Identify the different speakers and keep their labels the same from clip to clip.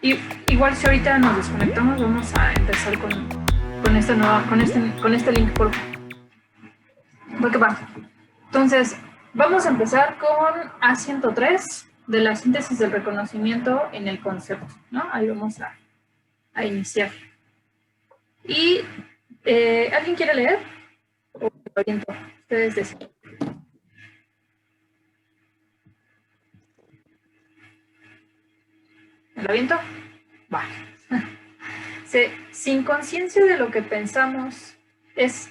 Speaker 1: Y igual si ahorita nos desconectamos, vamos a empezar con esta nueva, con este link, por favor. ¿Va que va? Entonces, vamos a empezar con A103 de la síntesis del reconocimiento en el concepto, ¿no? Ahí vamos a iniciar. Y, ¿alguien quiere leer? ¿O lo aviento? Ustedes deciden. ¿Me lo aviento? Va. Sin conciencia de lo que pensamos, es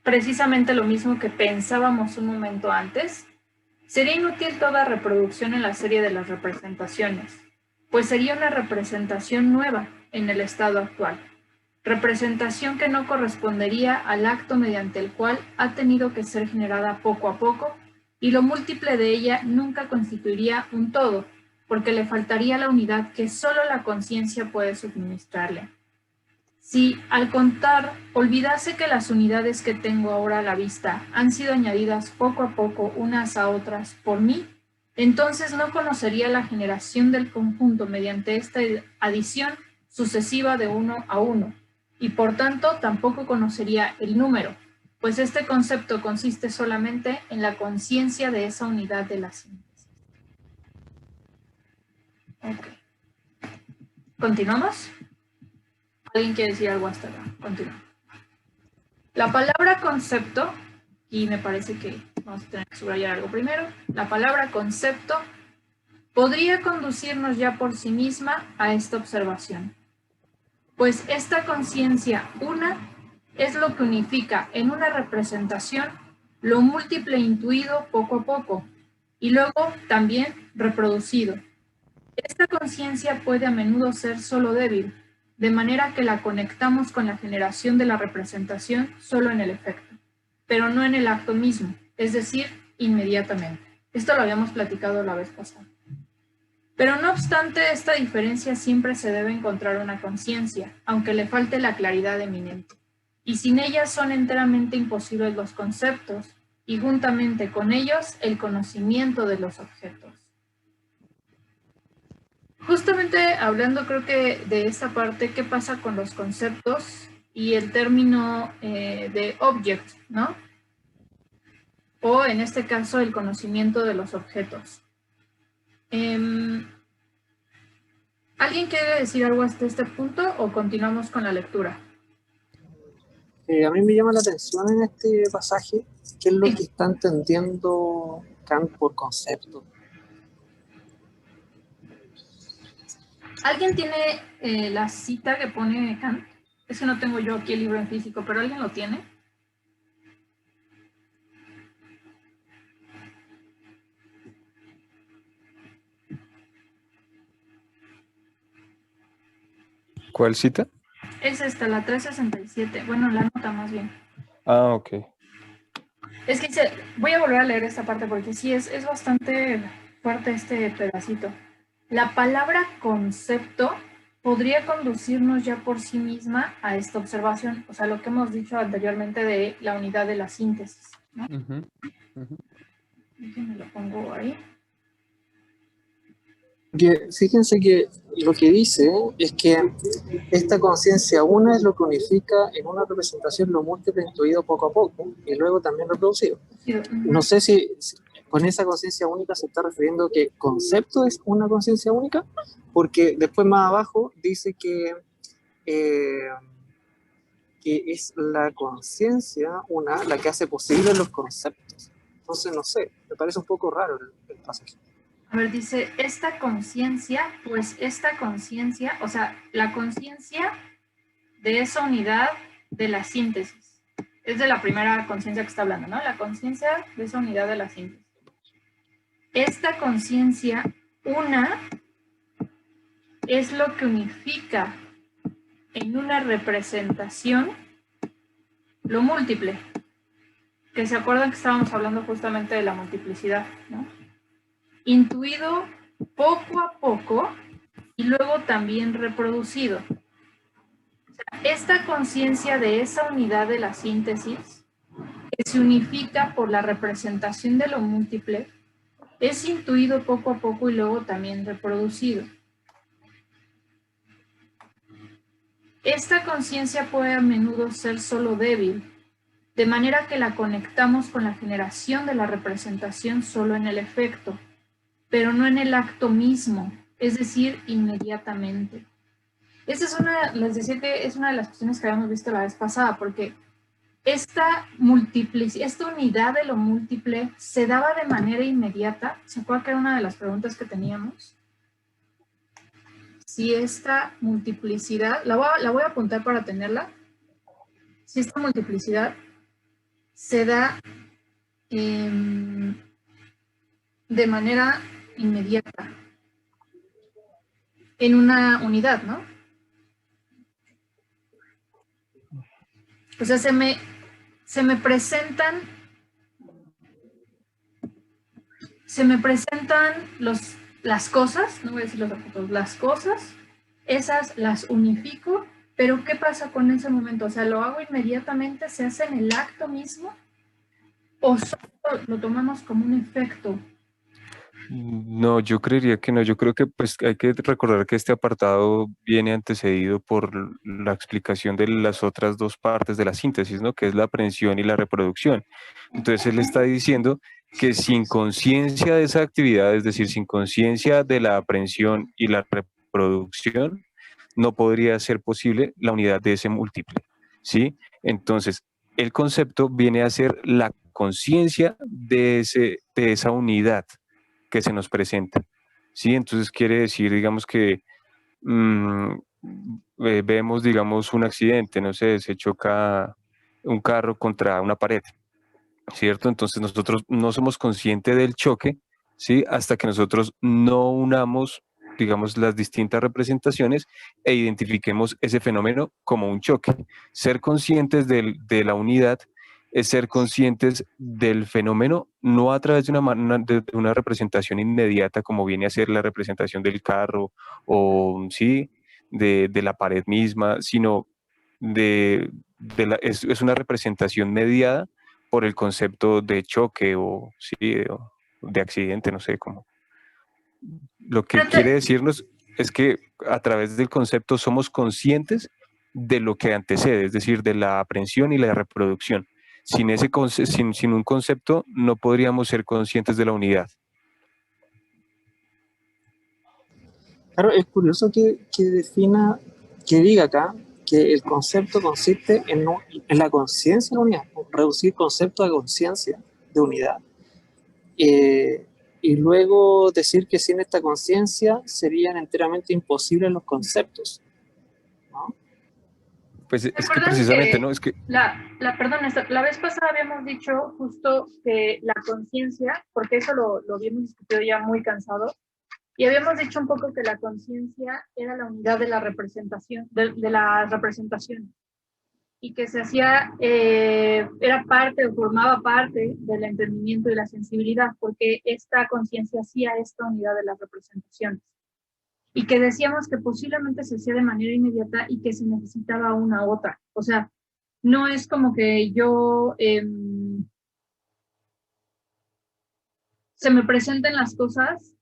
Speaker 1: precisamente lo mismo que pensábamos un momento antes, sería inútil toda reproducción en la serie de las representaciones, pues sería una representación nueva en el estado actual, representación que no correspondería al acto mediante el cual ha tenido que ser generada poco a poco, y lo múltiple de ella nunca constituiría un todo, porque le faltaría la unidad que solo la conciencia puede suministrarle. Si, al contar, olvidase que las unidades que tengo ahora a la vista han sido añadidas poco a poco unas a otras por mí, entonces no conocería la generación del conjunto mediante esta adición sucesiva de uno a uno, y por tanto tampoco conocería el número, pues este concepto consiste solamente en la conciencia de esa unidad de la síntesis. Ok. ¿Continuamos? ¿Alguien quiere decir algo hasta acá? Continuamos. La palabra concepto, y me parece que vamos a tener que subrayar algo primero, la palabra concepto podría conducirnos ya por sí misma a esta observación, pues esta conciencia una es lo que unifica en una representación lo múltiple intuido poco a poco y luego también reproducido. Esta conciencia puede a menudo ser solo débil, de manera que la conectamos con la generación de la representación solo en el efecto, pero no en el acto mismo, es decir, inmediatamente. Esto lo habíamos platicado la vez pasada. Pero no obstante, esta diferencia siempre se debe encontrar una conciencia, aunque le falte la claridad eminente. Y sin ella son enteramente imposibles los conceptos, y juntamente con ellos el conocimiento de los objetos. Justamente hablando creo que de esta parte, ¿qué pasa con los conceptos y el término de object, ¿no? O en este caso el conocimiento de los objetos. ¿Alguien quiere decir algo hasta este punto o continuamos con la lectura?
Speaker 2: A mí me llama la atención en este pasaje qué es lo que está entendiendo Kant por concepto.
Speaker 1: ¿Alguien tiene la cita que pone Kant? Ese no tengo yo aquí el libro en físico, pero ¿alguien lo tiene?
Speaker 3: ¿Cuál cita?
Speaker 1: Es esta, la 367. Bueno, la nota más bien.
Speaker 3: Ah, ok.
Speaker 1: Es que voy a volver a leer esta parte porque sí, es bastante fuerte este pedacito. La palabra concepto podría conducirnos ya por sí misma a esta observación, o sea, lo que hemos dicho anteriormente de la unidad de la síntesis, ¿no? Déjenme lo pongo ahí.
Speaker 2: Fíjense que lo que dice es que esta conciencia una es lo que unifica en una representación lo múltiple intuido poco a poco y luego también reproducido. No sé si con esa conciencia única se está refiriendo que concepto es una conciencia única, porque después más abajo dice que es la conciencia una la que hace posible los conceptos. Entonces, no sé, me parece un poco raro el pasaje.
Speaker 1: A ver, dice, esta conciencia, pues esta conciencia, o sea, la conciencia de esa unidad de la síntesis. Es de la primera conciencia que está hablando, ¿no? La conciencia de esa unidad de la síntesis. Esta conciencia, una, es lo que unifica en una representación lo múltiple. Que se acuerdan que estábamos hablando justamente de la multiplicidad, ¿no? Intuido poco a poco y luego también reproducido. O sea, esta conciencia de esa unidad de la síntesis, que se unifica por la representación de lo múltiple, es intuido poco a poco y luego también reproducido. esta conciencia puede a menudo ser solo débil, de manera que la conectamos con la generación de la representación solo en el efecto, pero no en el acto mismo, es decir, inmediatamente. Esa es les decía que es una de las cuestiones que habíamos visto la vez pasada, porque esta unidad de lo múltiple se daba de manera inmediata. ¿Se acuerdan que era una de las preguntas que teníamos? Si esta multiplicidad, la voy a apuntar para tenerla, si esta multiplicidad se da de manera inmediata en una unidad, ¿no? O sea, se me presentan las cosas, no voy a decir los objetos, las cosas, esas las unifico, pero ¿qué pasa con ese momento? O sea, ¿lo hago inmediatamente? ¿Se hace en el acto mismo? ¿O solo lo tomamos como un efecto?
Speaker 3: No, yo creería que no. Yo creo que pues hay que recordar que este apartado viene antecedido por la explicación de las otras dos partes de la síntesis, ¿no? Que es la aprehensión y la reproducción. Entonces él está diciendo que sin conciencia de esa actividad, es decir, sin conciencia de la aprehensión y la reproducción, no podría ser posible la unidad de ese múltiple, ¿sí? Entonces, el concepto viene a ser la conciencia de esa unidad que se nos presenta, ¿sí? Entonces quiere decir, digamos que vemos, digamos, un accidente, no sé, se choca un carro contra una pared, ¿cierto? Entonces nosotros no somos conscientes del choque, ¿sí? Hasta que nosotros no unamos, digamos, las distintas representaciones e identifiquemos ese fenómeno como un choque. Ser conscientes de la unidad es ser conscientes del fenómeno, no a través de una representación inmediata como viene a ser la representación del carro o, sí, de la pared misma, sino es una representación mediada por el concepto de choque o, sí, o de accidente, no sé cómo. Lo que quiere decirnos es que a través del concepto somos conscientes de lo que antecede, es decir, de la aprehensión y la reproducción. Sin un concepto no podríamos ser conscientes de la unidad.
Speaker 2: Claro, es curioso que diga acá que el concepto consiste en la conciencia de la unidad, reducir concepto a conciencia de unidad. Y luego decir que sin esta conciencia serían enteramente imposibles los conceptos, ¿no?
Speaker 3: Pues es que precisamente, ¿no? Es que...
Speaker 1: Perdón, la vez pasada habíamos dicho justo que la conciencia, porque eso lo habíamos discutido ya muy cansado, y habíamos dicho un poco que la conciencia era la unidad de la representación, de la representación, y que se hacía, era parte o formaba parte del entendimiento y la sensibilidad, porque esta conciencia hacía esta unidad de las representaciones. Y que decíamos que posiblemente se hacía de manera inmediata y que se necesitaba una otra. O sea, no es como que yo se me presenten las cosas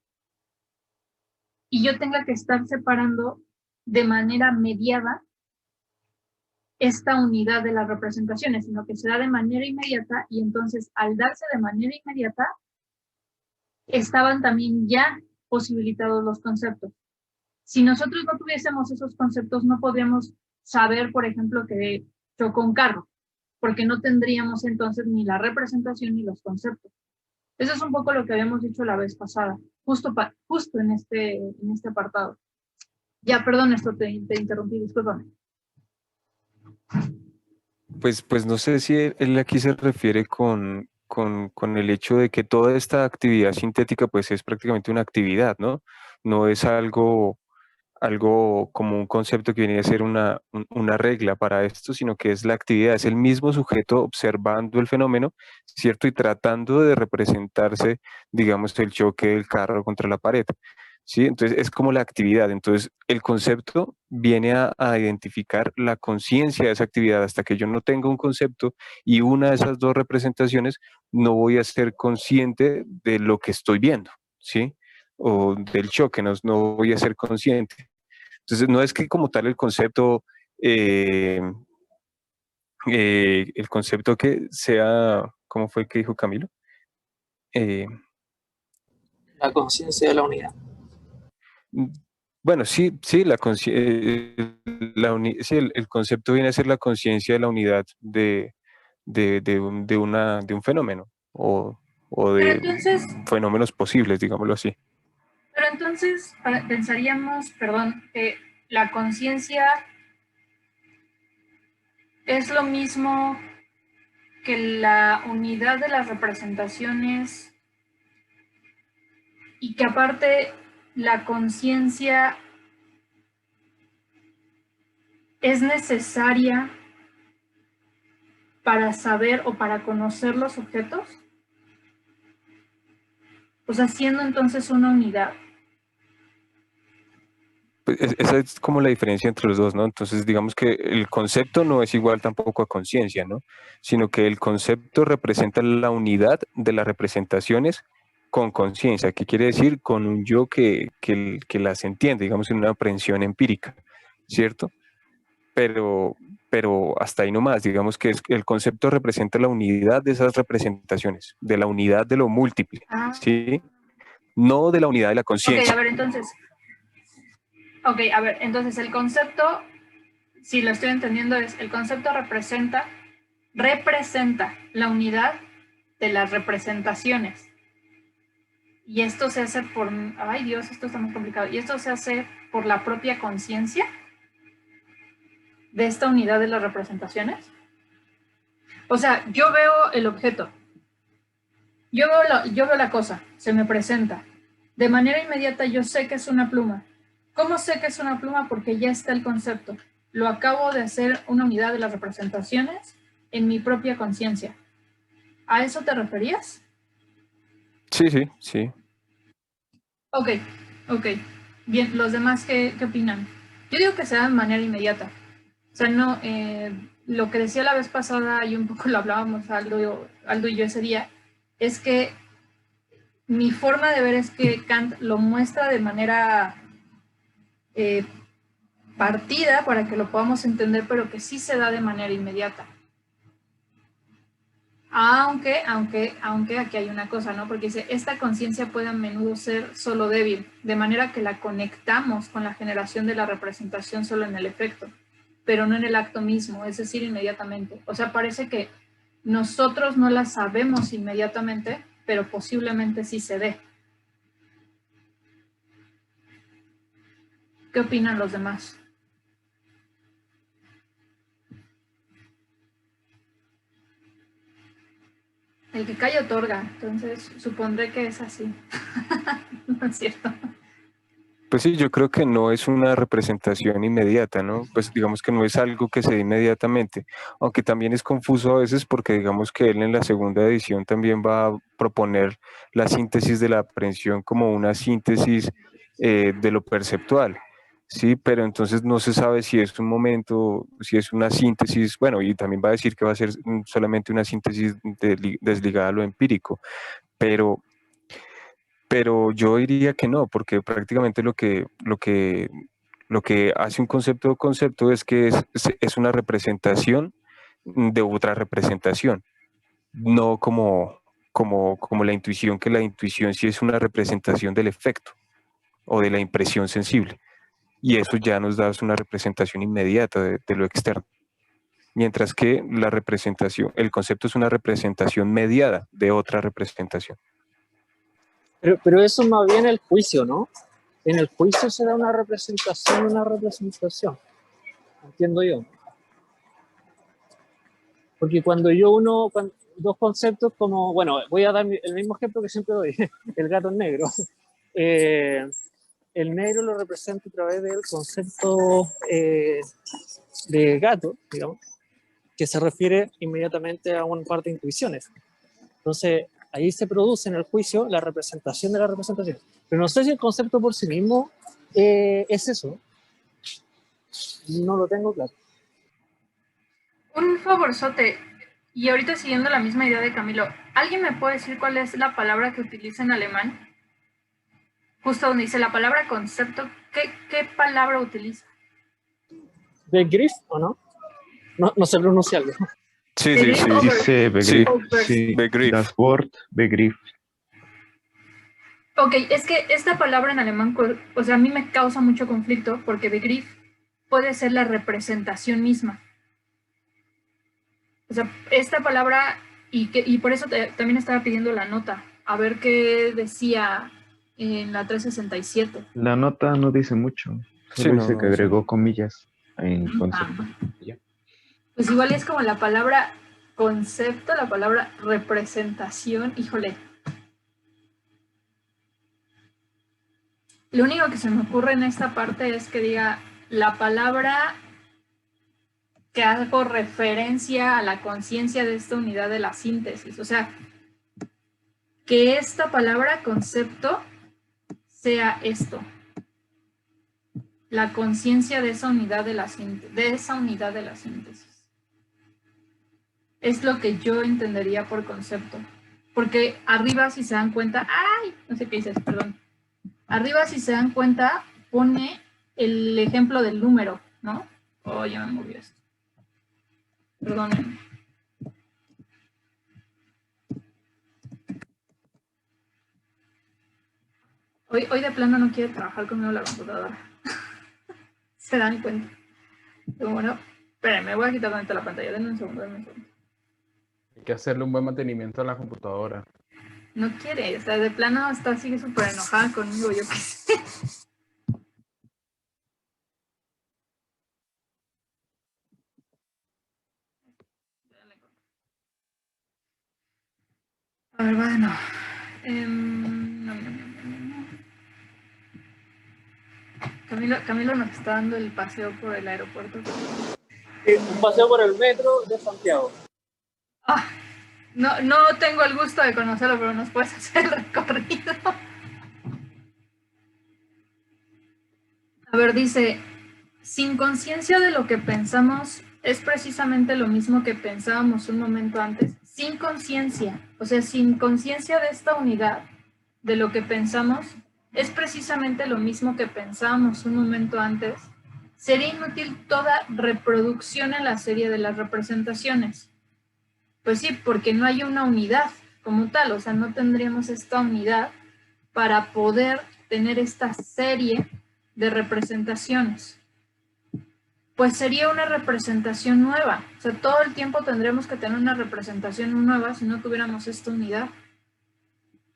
Speaker 1: y yo tenga que estar separando de manera mediada esta unidad de las representaciones, sino que se da de manera inmediata y entonces al darse de manera inmediata estaban también ya posibilitados los conceptos. Si nosotros no tuviésemos esos conceptos, no podríamos saber, por ejemplo, que chocó un carro, porque no tendríamos entonces ni la representación ni los conceptos. Eso es un poco lo que habíamos dicho la vez pasada, justo en este apartado. Ya, perdón, esto te interrumpí, discúlpame.
Speaker 3: Pues no sé si él aquí se refiere con el hecho de que toda esta actividad sintética pues es prácticamente una actividad, ¿no? No es algo como un concepto que viene a ser una regla para esto, sino que es la actividad, es el mismo sujeto observando el fenómeno, ¿cierto? Y tratando de representarse, digamos, el choque del carro contra la pared, ¿sí? Entonces es como la actividad, entonces el concepto viene a identificar la conciencia de esa actividad. Hasta que yo no tenga un concepto y una de esas dos representaciones, no voy a ser consciente de lo que estoy viendo, ¿sí? O del choque, no voy a ser consciente. Entonces, no es que como tal el concepto eh, el concepto que sea, ¿cómo fue que dijo Camilo? Eh,
Speaker 2: La conciencia de la unidad.
Speaker 3: bueno, sí, sí, sí, el concepto viene a ser la conciencia de la unidad de un fenómeno o
Speaker 1: Pero
Speaker 3: de
Speaker 1: entonces,
Speaker 3: fenómenos posibles, digámoslo así.
Speaker 1: pensaríamos, perdón, que la conciencia es lo mismo que la unidad de las representaciones y que aparte la conciencia es necesaria para saber o para conocer los objetos. O sea, siendo entonces una unidad.
Speaker 3: Pues esa es como la diferencia entre los dos, ¿no? Entonces, digamos que el concepto no es igual tampoco a conciencia, ¿no? Sino que el concepto representa la unidad de las representaciones con conciencia. ¿Qué quiere decir? Con un yo que las entiende, digamos, en una aprehensión empírica, ¿cierto? Pero, pero hasta ahí nomás, digamos que el concepto representa la unidad de esas representaciones, de la unidad de lo múltiple,
Speaker 1: Ah,
Speaker 3: ¿sí? No de la unidad de la
Speaker 1: ok,
Speaker 3: conciencia.
Speaker 1: a ver, entonces el concepto, si lo estoy entendiendo, es el concepto representa la unidad de las representaciones. Y esto se hace por, ay Dios, esto está muy complicado. Y esto se hace por la propia conciencia de esta unidad de las representaciones. O sea, yo veo el objeto, yo veo la cosa, se me presenta. De manera inmediata yo sé que es una pluma. ¿Cómo sé que es una pluma? Porque ya está el concepto. Lo acabo de hacer una unidad de las representaciones en mi propia conciencia. ¿A eso te referías?
Speaker 3: Sí, sí, sí.
Speaker 1: Ok, ok. Bien, ¿los demás qué opinan? Yo digo que se da de manera inmediata. O sea, no, lo que decía la vez pasada y un poco lo hablábamos Aldo y yo ese día, es que mi forma de ver es que Kant lo muestra de manera eh, partida para que lo podamos entender, pero que sí se da de manera inmediata. Aunque aquí hay una cosa, ¿no? Porque dice, esta conciencia puede a menudo ser solo débil, de manera que la conectamos con la generación de la representación solo en el efecto, pero no en el acto mismo, es decir, inmediatamente. O sea, parece que nosotros no la sabemos inmediatamente, pero posiblemente sí se dé. ¿Qué opinan los demás? El que calla otorga, entonces supondré que es así. ¿No es cierto?
Speaker 3: Pues sí, yo creo que no es una representación inmediata, ¿no? Pues digamos que no es algo que se dé inmediatamente, aunque también es confuso a veces porque digamos que él en la segunda edición también va a proponer la síntesis de la aprehensión como una síntesis de lo perceptual, ¿sí? Pero entonces no se sabe si es un momento, si es una síntesis, bueno, y también va a decir que va a ser solamente una síntesis desligada a lo empírico, pero yo diría que no, porque prácticamente lo que hace un concepto es que es una representación de otra representación, no como la intuición, que la intuición sí es una representación del efecto o de la impresión sensible. Y eso ya nos da una representación inmediata de lo externo. Mientras que la representación, el concepto es una representación mediada de otra representación.
Speaker 2: Pero eso más bien el juicio, ¿no? En el juicio se da una representación, entiendo yo. Porque cuando dos conceptos como, bueno, voy a dar el mismo ejemplo que siempre doy, el gato negro. El negro lo represento a través del concepto de gato, digamos, que se refiere inmediatamente a un par de intuiciones. Entonces, ahí se produce en el juicio la representación de la representación. Pero no sé si el concepto por sí mismo es eso. No lo tengo claro.
Speaker 1: Un favorzote, y ahorita siguiendo la misma idea de Camilo, ¿alguien me puede decir cuál es la palabra que utiliza en alemán? Justo donde dice la palabra concepto, ¿qué palabra utiliza?
Speaker 2: Begriff, ¿o no? No sé pronunciarlo.
Speaker 3: Sí, sí, sí.
Speaker 4: Dice Begriff.
Speaker 1: Sí.
Speaker 4: Sí,
Speaker 3: Begriff.
Speaker 4: Das Wort, Begriff.
Speaker 1: Ok, es que esta palabra en alemán, o sea, a mí me causa mucho conflicto porque Begriff puede ser la representación misma. O sea, esta palabra, y por eso también estaba pidiendo la nota, a ver qué decía en la 367.
Speaker 4: La nota no dice mucho.
Speaker 3: Sí,
Speaker 4: Solo
Speaker 3: no,
Speaker 4: dice que
Speaker 3: no, sí.
Speaker 4: agregó comillas en concepto. Ya.
Speaker 1: Pues igual es como la palabra concepto, la palabra representación, híjole. Lo único que se me ocurre en esta parte es que diga la palabra que hago referencia a la conciencia de esta unidad de la síntesis. O sea, que esta palabra concepto sea esto. La conciencia de esa unidad de la síntesis. Es lo que yo entendería por concepto. Porque arriba, si se dan cuenta, ¡ay! No sé qué dices, perdón. Arriba, si se dan cuenta, pone el ejemplo del número, ¿no? Oh, ya me movió esto. Perdónenme. Hoy de plano no quiere trabajar conmigo la computadora. Se dan cuenta. Pero bueno, espérenme, voy a quitar tantito la pantalla. Denme un segundo.
Speaker 5: Hay que hacerle un buen mantenimiento a la computadora.
Speaker 1: No quiere, o sea, de plano está así súper enojada conmigo, yo qué sé. A ver, bueno. Camilo nos está dando el paseo por el aeropuerto.
Speaker 2: Un paseo por el metro de Santiago.
Speaker 1: Ah, no tengo el gusto de conocerlo, pero nos puedes hacer el recorrido. A ver, dice, sin conciencia de lo que pensamos es precisamente lo mismo que pensábamos un momento antes. Sin conciencia, o sea, sin conciencia de esta unidad, de lo que pensamos, es precisamente lo mismo que pensábamos un momento antes. Sería inútil toda reproducción en la serie de las representaciones. Pues sí, porque no hay una unidad como tal, o sea, no tendríamos esta unidad para poder tener esta serie de representaciones. Pues sería una representación nueva, o sea, todo el tiempo tendríamos que tener una representación nueva si no tuviéramos esta unidad.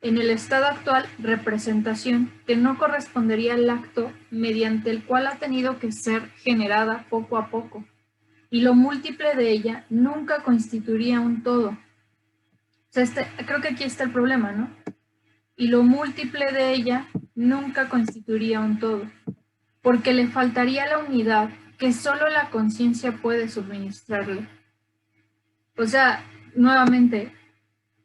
Speaker 1: En el estado actual, representación que no correspondería al acto mediante el cual ha tenido que ser generada poco a poco, y lo múltiple de ella nunca constituiría un todo. O sea, creo que aquí está el problema, ¿no? Y lo múltiple de ella nunca constituiría un todo, porque le faltaría la unidad que solo la conciencia puede suministrarle. O sea, nuevamente,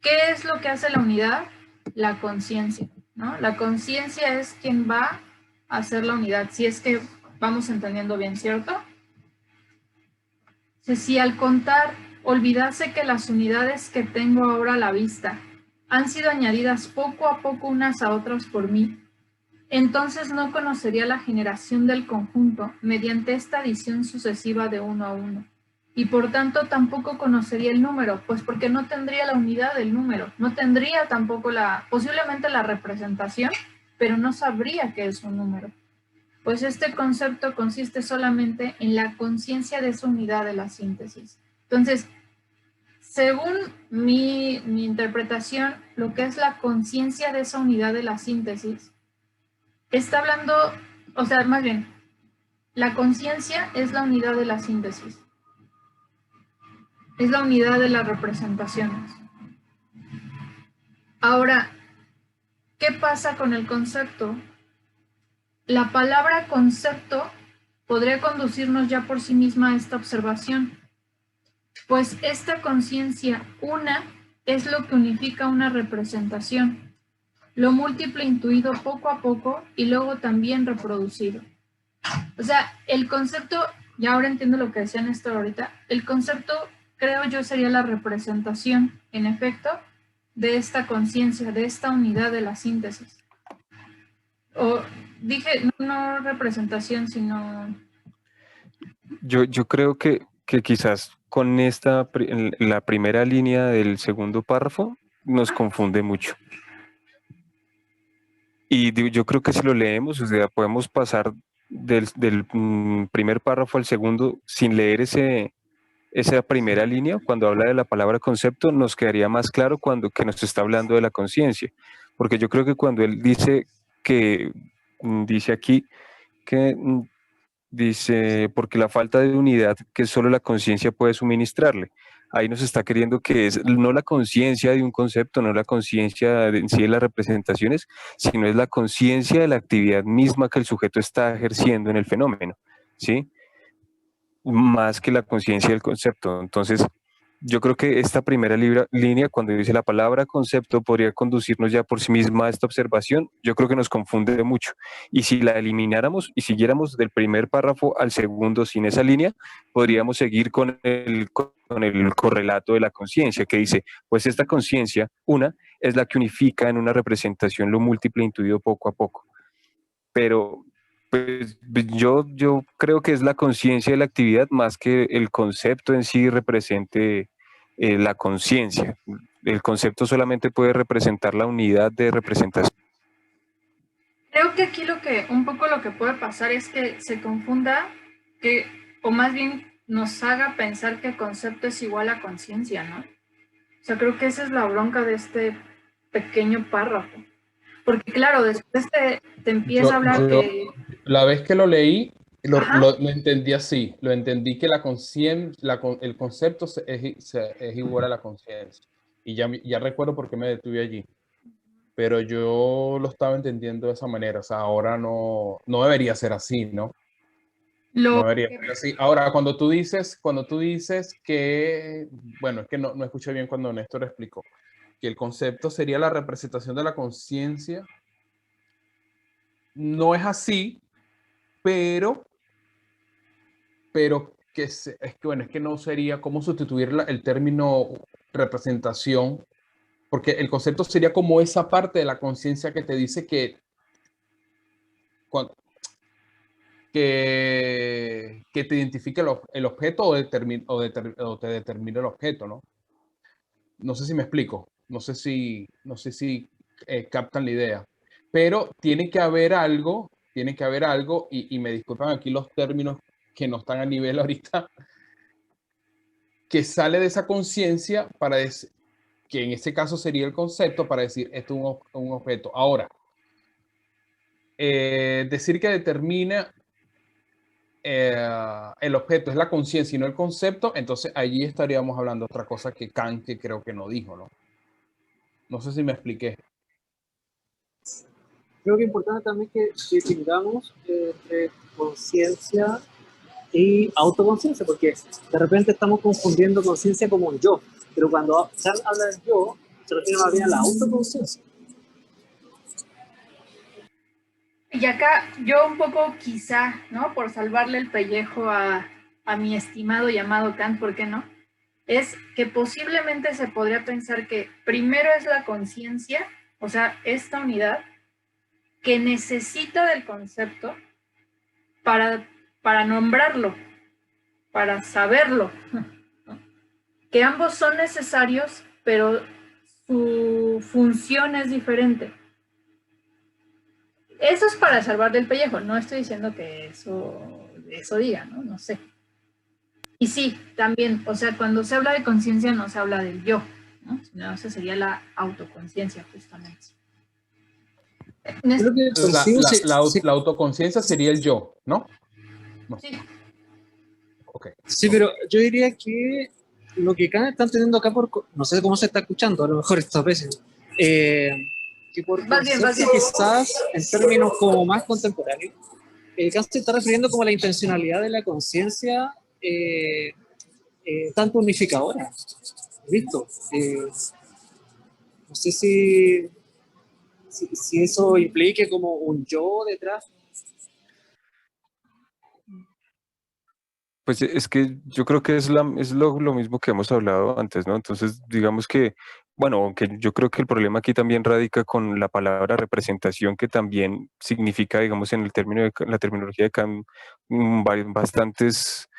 Speaker 1: ¿qué es lo que hace la unidad? La conciencia, ¿no? La conciencia es quien va a hacer la unidad, si es que vamos entendiendo bien, ¿cierto? Si al contar olvidase que las unidades que tengo ahora a la vista han sido añadidas poco a poco unas a otras por mí, entonces no conocería la generación del conjunto mediante esta adición sucesiva de uno a uno. Y por tanto tampoco conocería el número, pues porque no tendría la unidad del número, no tendría tampoco posiblemente la representación, pero no sabría qué es un número. Pues este concepto consiste solamente en la conciencia de esa unidad de la síntesis. Entonces, según mi interpretación, lo que es la conciencia de esa unidad de la síntesis, está hablando, o sea, más bien, la conciencia es la unidad de la síntesis. Es la unidad de las representaciones. Ahora, ¿qué pasa con el concepto? La palabra concepto podría conducirnos ya por sí misma a esta observación, pues esta conciencia una es lo que unifica una representación, lo múltiple intuido poco a poco y luego también reproducido. O sea, el concepto, y ahora entiendo lo que decían esto ahorita, el concepto creo yo sería la representación, en efecto, de esta conciencia, de esta unidad de la síntesis. O dije, no representación, sino...
Speaker 3: Yo creo que quizás con en la primera línea del segundo párrafo nos confunde mucho. Y yo creo que si lo leemos, o sea, podemos pasar del primer párrafo al segundo sin leer esa primera línea. Cuando habla de la palabra concepto, nos quedaría más claro cuando que nos está hablando de la conciencia. Porque yo creo que cuando él dice dice aquí que dice, porque la falta de unidad que solo la conciencia puede suministrarle. Ahí nos está queriendo que es no la conciencia de un concepto, no la conciencia en sí de las representaciones, sino es la conciencia de la actividad misma que el sujeto está ejerciendo en el fenómeno, ¿sí? Más que la conciencia del concepto. Entonces, yo creo que esta primera línea, cuando dice la palabra concepto, podría conducirnos ya por sí misma a esta observación. Yo creo que nos confunde mucho. Y si la elimináramos y siguiéramos del primer párrafo al segundo sin esa línea, podríamos seguir con el correlato de la conciencia, que dice, pues esta conciencia, una, es la que unifica en una representación lo múltiple intuido poco a poco. Pero pues yo creo que es la conciencia de la actividad más que el concepto en sí represente la conciencia. El concepto solamente puede representar la unidad de representación.
Speaker 1: Creo que aquí un poco lo que puede pasar es que se confunda o más bien nos haga pensar que concepto es igual a conciencia, ¿no? O sea, creo que esa es la bronca de este pequeño párrafo. Porque claro, después te empieza a hablar que...
Speaker 5: La vez que lo leí, lo entendí así. Lo entendí que el concepto es igual a la conciencia. Y ya recuerdo por qué me detuve allí. Pero yo lo estaba entendiendo de esa manera. O sea, ahora no debería ser así, ¿no? No debería ser así. Ahora, cuando tú dices que, bueno, es que no escuché bien cuando Néstor explicó, que el concepto sería la representación de la conciencia. No es así, pero es que no sería cómo sustituir el término representación, porque el concepto sería como esa parte de la conciencia que te dice que te identifique el objeto o te determine el objeto, ¿no? No sé si me explico, no sé si captan la idea, pero tiene que haber algo, y me disculpan aquí los términos que no están a nivel ahorita, que sale de esa conciencia para decir, que en este caso sería el concepto para decir esto es un objeto. Ahora, decir que determina el objeto es la conciencia y no el concepto, entonces allí estaríamos hablando de otra cosa que Kant, que creo que no dijo, ¿no? No sé si me expliqué.
Speaker 2: Creo que es importante también que distingamos entre conciencia y autoconciencia, porque de repente estamos confundiendo conciencia como un yo, pero cuando se habla del yo, se refiere más bien a la autoconciencia.
Speaker 1: Y acá yo un poco quizá, ¿no? Por salvarle el pellejo a mi estimado llamado Kant, ¿por qué no? Es que posiblemente se podría pensar que primero es la conciencia, o sea, esta unidad que necesita del concepto para nombrarlo, para saberlo, ¿no? Que ambos son necesarios, pero su función es diferente. Eso es para salvar del pellejo, no estoy diciendo que eso diga, ¿no? No sé. Y sí, también, o sea, cuando se habla de conciencia no se habla del yo, ¿no? Sino esa sería la autoconciencia, justamente.
Speaker 5: La autoconciencia sería el yo, ¿no? No.
Speaker 1: Sí.
Speaker 5: Okay.
Speaker 2: Sí, pero yo diría que lo que Kant está entendiendo acá, no sé cómo se está escuchando, a lo mejor esta vez, que por conciencia quizás en términos como más contemporáneos, Kant se está refiriendo como a la intencionalidad de la conciencia tanto unificadora. ¿Listo? No sé si eso implique como un yo detrás.
Speaker 3: Pues es que yo creo que es lo mismo que hemos hablado antes, ¿no? Entonces, digamos que, bueno, aunque yo creo que el problema aquí también radica con la palabra representación, que también significa, digamos, en el término la terminología de Kant, bastantes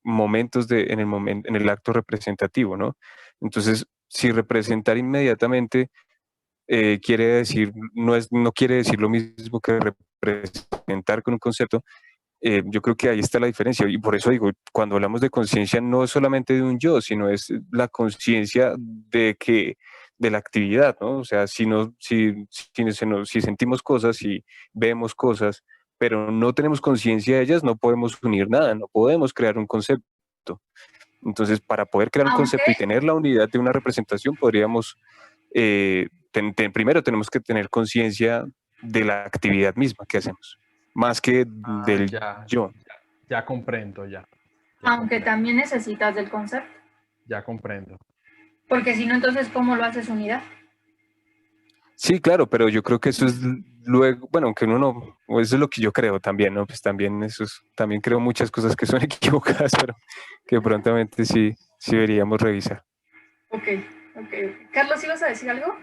Speaker 3: momentos en el acto representativo, ¿no? Entonces, si representar inmediatamente quiere decir, no quiere decir lo mismo que representar con un concepto, yo creo que ahí está la diferencia. Y por eso digo, cuando hablamos de conciencia, no es solamente de un yo, sino es la conciencia de la actividad, ¿no? O sea, si sentimos cosas, si vemos cosas, pero no tenemos conciencia de ellas, no podemos unir nada, no podemos crear un concepto. Entonces, para poder crear un concepto y tener la unidad de una representación, podríamos, primero tenemos que tener conciencia de la actividad misma que hacemos, más que del yo.
Speaker 5: Ya comprendo, ya.
Speaker 1: Aunque también necesitas del concepto.
Speaker 5: Ya comprendo.
Speaker 1: Porque si no, entonces, ¿cómo lo haces unidad?
Speaker 3: Sí, claro, pero yo creo que eso es luego, bueno, aunque uno no, o eso es lo que yo creo también, ¿no? Pues también también creo muchas cosas que son equivocadas, pero que prontamente sí deberíamos revisar.
Speaker 1: Ok. Carlos, ¿ibas a decir algo?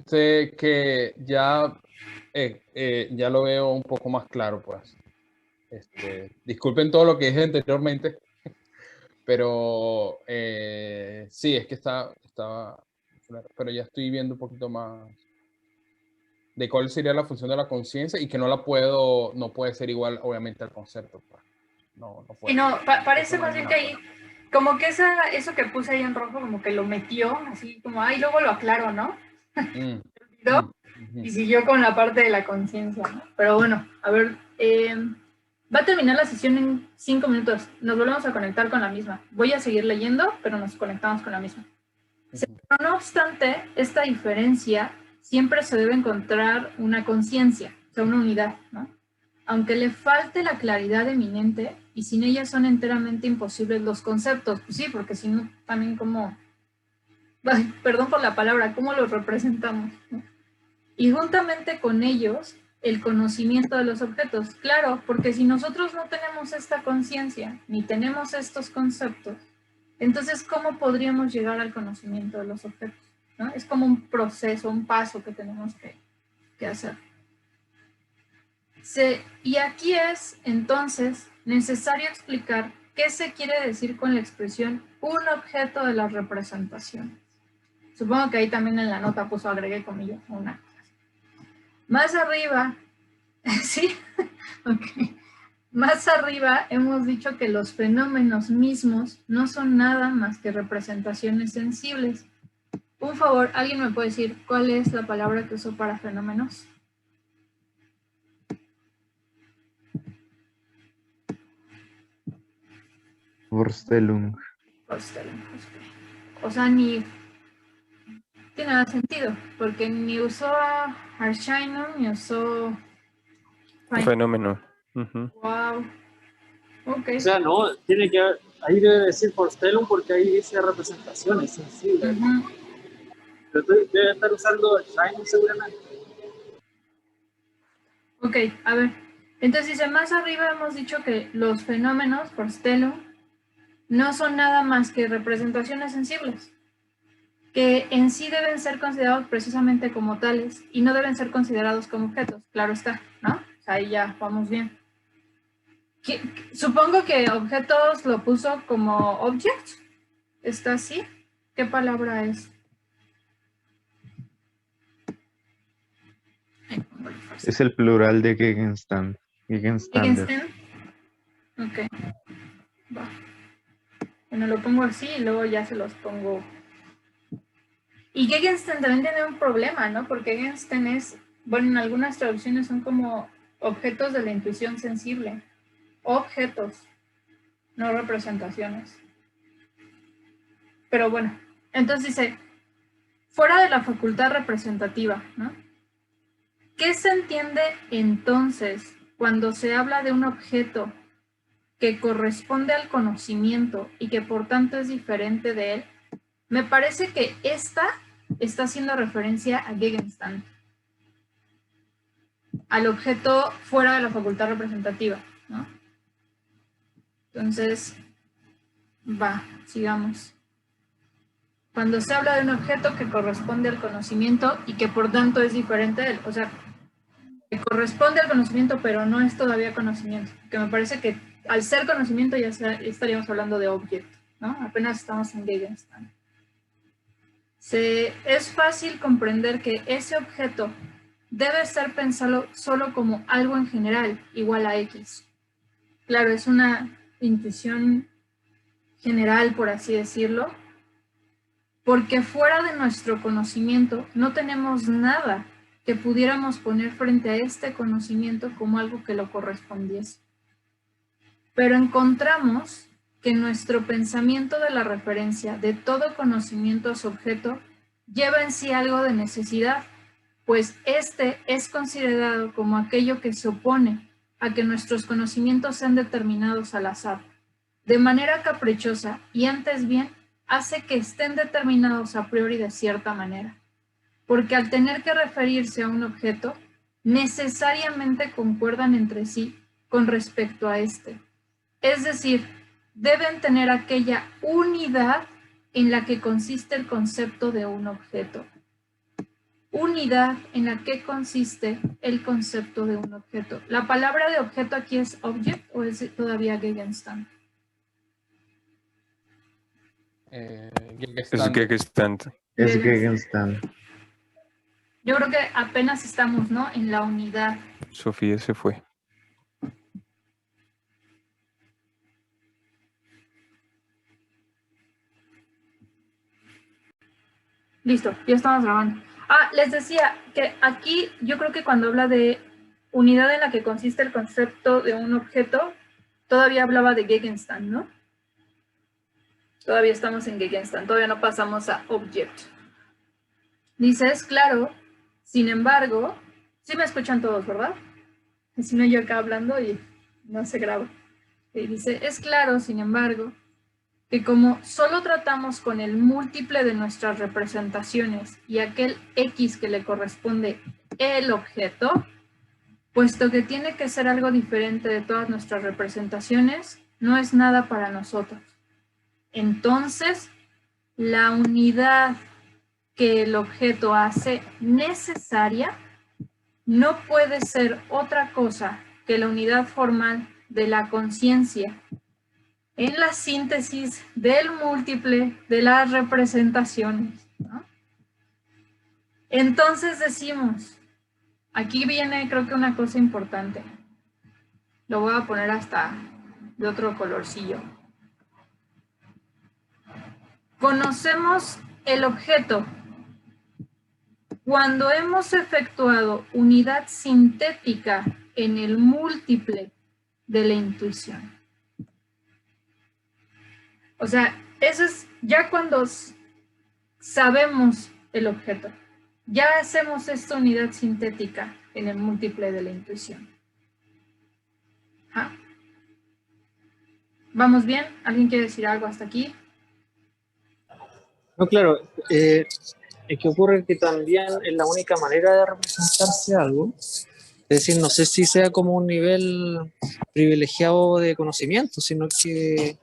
Speaker 5: Que ya lo veo un poco más claro, pues. Disculpen todo lo que dije anteriormente, pero sí, es que estaba, pero ya estoy viendo un poquito más de cuál sería la función de la conciencia y que no puede ser igual, obviamente, al concepto. Pues. No puede.
Speaker 1: Y no, parece más bien que ahí, como que eso que puse ahí en rojo, como que lo metió, así como, luego lo aclaro, ¿no? Y siguió con la parte de la conciencia, ¿no? Pero bueno, a ver, va a terminar la sesión en 5 minutos. Nos volvemos a conectar con la misma. Voy a seguir leyendo, pero nos conectamos con la misma. Pero no obstante, esta diferencia siempre se debe encontrar una conciencia, o sea, una unidad, ¿no? Aunque le falte la claridad eminente y sin ella son enteramente imposibles los conceptos. Pues sí, porque si no, también perdón por la palabra, ¿cómo los representamos? ¿No? Y juntamente con ellos, el conocimiento de los objetos. Claro, porque si nosotros no tenemos esta conciencia, ni tenemos estos conceptos, entonces, ¿cómo podríamos llegar al conocimiento de los objetos? ¿No? Es como un proceso, un paso que tenemos que hacer. Y aquí es, entonces, necesario explicar qué se quiere decir con la expresión un objeto de las representaciones. Supongo que ahí también en la nota puso agregué comillas, una. Más arriba, ¿sí? Ok. Más arriba hemos dicho que los fenómenos mismos no son nada más que representaciones sensibles. Un favor, ¿alguien me puede decir cuál es la palabra que usó para fenómenos?
Speaker 4: Vorstellung.
Speaker 1: O sea, ni tiene nada sentido, porque ni usó Erscheinung, ni usó
Speaker 3: Fenómeno.
Speaker 1: Wow. Okay.
Speaker 2: O sea, no, ahí debe decir Vorstellung porque ahí dice representaciones sensibles. Pero debe estar usando Erscheinung seguramente.
Speaker 1: Ok, a ver. Entonces dice, más arriba hemos dicho que los fenómenos, Vorstellung, no son nada más que representaciones sensibles, que en sí deben ser considerados precisamente como tales y no deben ser considerados como objetos. Claro está, ¿no? O sea, ahí ya vamos bien. Supongo que objetos lo puso como object. ¿Está así? ¿Qué palabra es?
Speaker 4: Es el plural de Gegenstand. Gegenstander.
Speaker 1: Ok. Va. Bueno, lo pongo así y luego ya se los pongo. Y Gegenstand también tiene un problema, ¿no? Porque Gegenstand es, bueno, en algunas traducciones son como objetos de la intuición sensible. Objetos, no representaciones. Pero bueno, entonces dice, fuera de la facultad representativa, ¿no? ¿Qué se entiende entonces cuando se habla de un objeto que corresponde al conocimiento y que por tanto es diferente de él? Me parece que esta está haciendo referencia a Gegenstand, al objeto fuera de la facultad representativa, ¿no? Entonces, sigamos. Cuando se habla de un objeto que corresponde al conocimiento y que por tanto es diferente de él, o sea, que corresponde al conocimiento pero no es todavía conocimiento, que me parece que al ser conocimiento ya estaríamos hablando de object, ¿no? Apenas estamos en Gegenstand. Es fácil comprender que ese objeto debe ser pensado solo como algo en general, igual a X. Claro, es una intuición general, por así decirlo, porque fuera de nuestro conocimiento no tenemos nada que pudiéramos poner frente a este conocimiento como algo que lo correspondiese. Pero encontramos que nuestro pensamiento de la referencia de todo conocimiento a su objeto lleva en sí algo de necesidad, pues este es considerado como aquello que se opone a que nuestros conocimientos sean determinados al azar, de manera caprichosa y antes bien hace que estén determinados a priori de cierta manera, porque al tener que referirse a un objeto, necesariamente concuerdan entre sí con respecto a este. Es decir, deben tener aquella unidad en la que consiste el concepto de un objeto. Unidad en la que consiste el concepto de un objeto. ¿La palabra de objeto aquí es object o es todavía Gegenstand?
Speaker 3: Es Gegenstand.
Speaker 4: Es Gegenstand.
Speaker 1: Yo creo que apenas estamos, ¿no?, en la unidad.
Speaker 3: Sofía se fue.
Speaker 1: Listo, ya estamos grabando. Les decía que aquí yo creo que cuando habla de unidad en la que consiste el concepto de un objeto, todavía hablaba de Gegenstand, ¿no? Todavía estamos en Gegenstand, todavía no pasamos a object. Dice, es claro, sin embargo, sí me escuchan todos, ¿verdad? Si no, yo acá hablando y no se graba. Y dice, es claro, sin embargo, que como solo tratamos con el múltiple de nuestras representaciones y aquel X que le corresponde el objeto, puesto que tiene que ser algo diferente de todas nuestras representaciones, no es nada para nosotros. Entonces, la unidad que el objeto hace necesaria no puede ser otra cosa que la unidad formal de la conciencia en la síntesis del múltiple de las representaciones, ¿no? Entonces decimos, aquí viene creo que una cosa importante. Lo voy a poner hasta de otro colorcillo. Conocemos el objeto cuando hemos efectuado unidad sintética en el múltiple de la intuición. O sea, eso es ya cuando sabemos el objeto. Ya hacemos esta unidad sintética en el múltiple de la intuición. ¿Ah? ¿Vamos bien? ¿Alguien quiere decir algo hasta aquí?
Speaker 2: No, claro. Es que ocurre que también es la única manera de representarse algo. Es decir, no sé si sea como un nivel privilegiado de conocimiento, sino que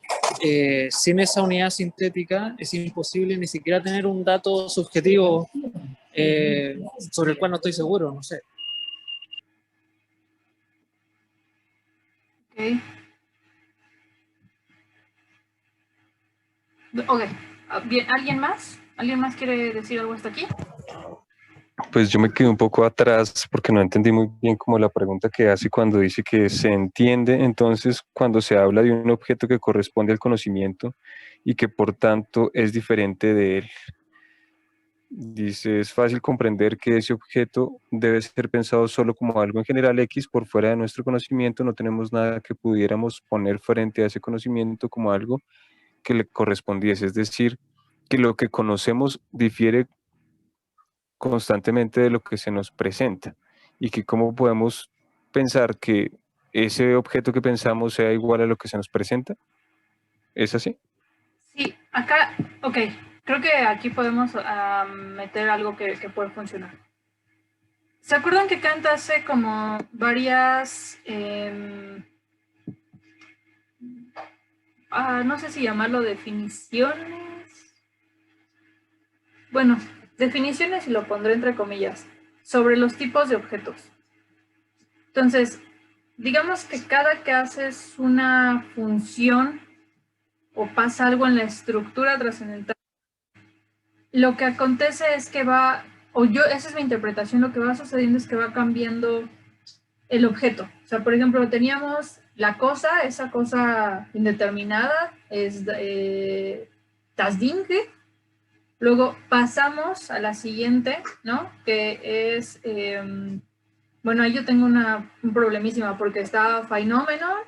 Speaker 2: sin esa unidad sintética es imposible ni siquiera tener un dato subjetivo sobre el cual no estoy seguro, no sé.
Speaker 1: Ok. Bien, ¿alguien más? ¿Alguien más quiere decir algo hasta aquí?
Speaker 3: Pues yo me quedé un poco atrás porque no entendí muy bien como la pregunta que hace cuando dice que se entiende, entonces cuando se habla de un objeto que corresponde al conocimiento y que por tanto es diferente de él. Dice, es fácil comprender que ese objeto debe ser pensado solo como algo en general X por fuera de nuestro conocimiento, no tenemos nada que pudiéramos poner frente a ese conocimiento como algo que le correspondiese, es decir, que lo que conocemos difiere constantemente de lo que se nos presenta y que cómo podemos pensar que ese objeto que pensamos sea igual a lo que se nos presenta. ¿Es así?
Speaker 1: Sí, acá, ok, creo que aquí podemos meter algo que puede funcionar. ¿Se acuerdan que Kant hace como varias, no sé si llamarlo definiciones? Bueno, definiciones y lo pondré entre comillas, sobre los tipos de objetos. Entonces, digamos que cada que haces una función o pasa algo en la estructura trascendental, lo que acontece es que esa es mi interpretación, lo que va sucediendo es que va cambiando el objeto. O sea, por ejemplo, teníamos la cosa, esa cosa indeterminada, es das Ding. Luego pasamos a la siguiente, ¿no? Que es, bueno, ahí yo tengo un problemísima porque está Phänomenon,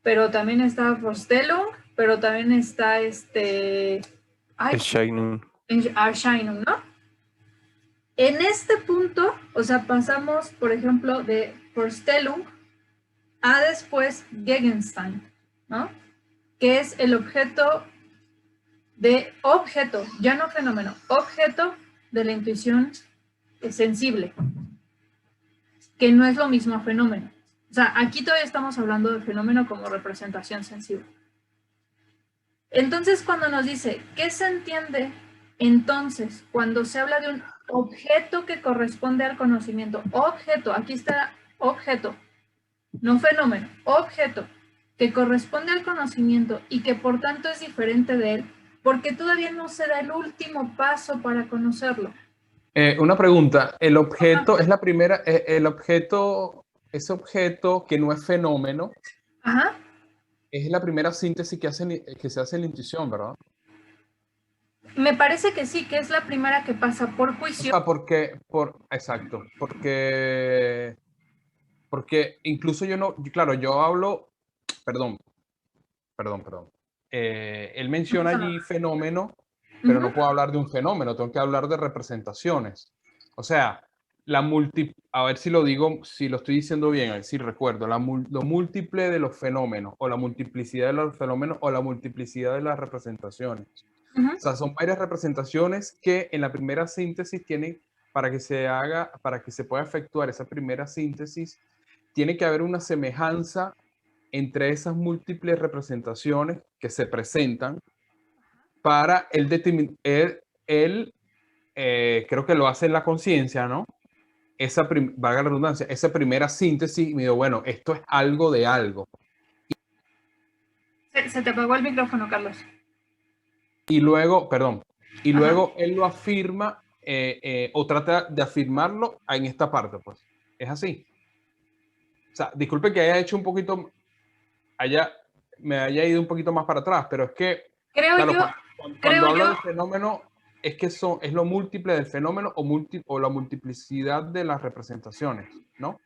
Speaker 1: pero también está Vorstellung, pero también está Erscheinung, ¿no? En este punto, o sea, pasamos, por ejemplo, de Vorstellung a después Gegenstand, ¿no? Que es el objeto, ya no fenómeno, objeto de la intuición sensible, que no es lo mismo a fenómeno. O sea, aquí todavía estamos hablando de fenómeno como representación sensible. Entonces, cuando nos dice, ¿qué se entiende entonces cuando se habla de un objeto que corresponde al conocimiento? Objeto, aquí está objeto, no fenómeno, objeto que corresponde al conocimiento y que por tanto es diferente de él, porque todavía no se da el último paso para conocerlo.
Speaker 5: Una pregunta, el objeto es la primera, el objeto, ese objeto que no es fenómeno,
Speaker 1: Ajá.
Speaker 5: es la primera síntesis que se hace en la intuición, ¿verdad?
Speaker 1: Me parece que sí, que es la primera que pasa por juicio.
Speaker 5: O sea, exacto, porque incluso claro, yo hablo, perdón. Él menciona allí fenómeno, pero no puedo hablar de un fenómeno, tengo que hablar de representaciones. O sea, a ver si lo digo, si lo estoy diciendo bien, a ver si recuerdo, lo múltiple de los fenómenos, o la multiplicidad de los fenómenos, o la multiplicidad de las representaciones. O sea, son varias representaciones que en la primera síntesis tienen, para que se pueda efectuar esa primera síntesis, tiene que haber una semejanza entre esas múltiples representaciones que se presentan para creo que lo hace en la conciencia, ¿no? Valga la redundancia, esa primera síntesis, y me digo, bueno, esto es algo de algo.
Speaker 1: Se te apagó el micrófono, Carlos.
Speaker 5: Y luego, luego él lo afirma o trata de afirmarlo en esta parte, pues. Es así. O sea, disculpe que haya hecho un poquito, me haya ido un poquito más para atrás, pero es que, cuando hablo de fenómeno, es que es lo múltiple del fenómeno o la multiplicidad de las representaciones, ¿no?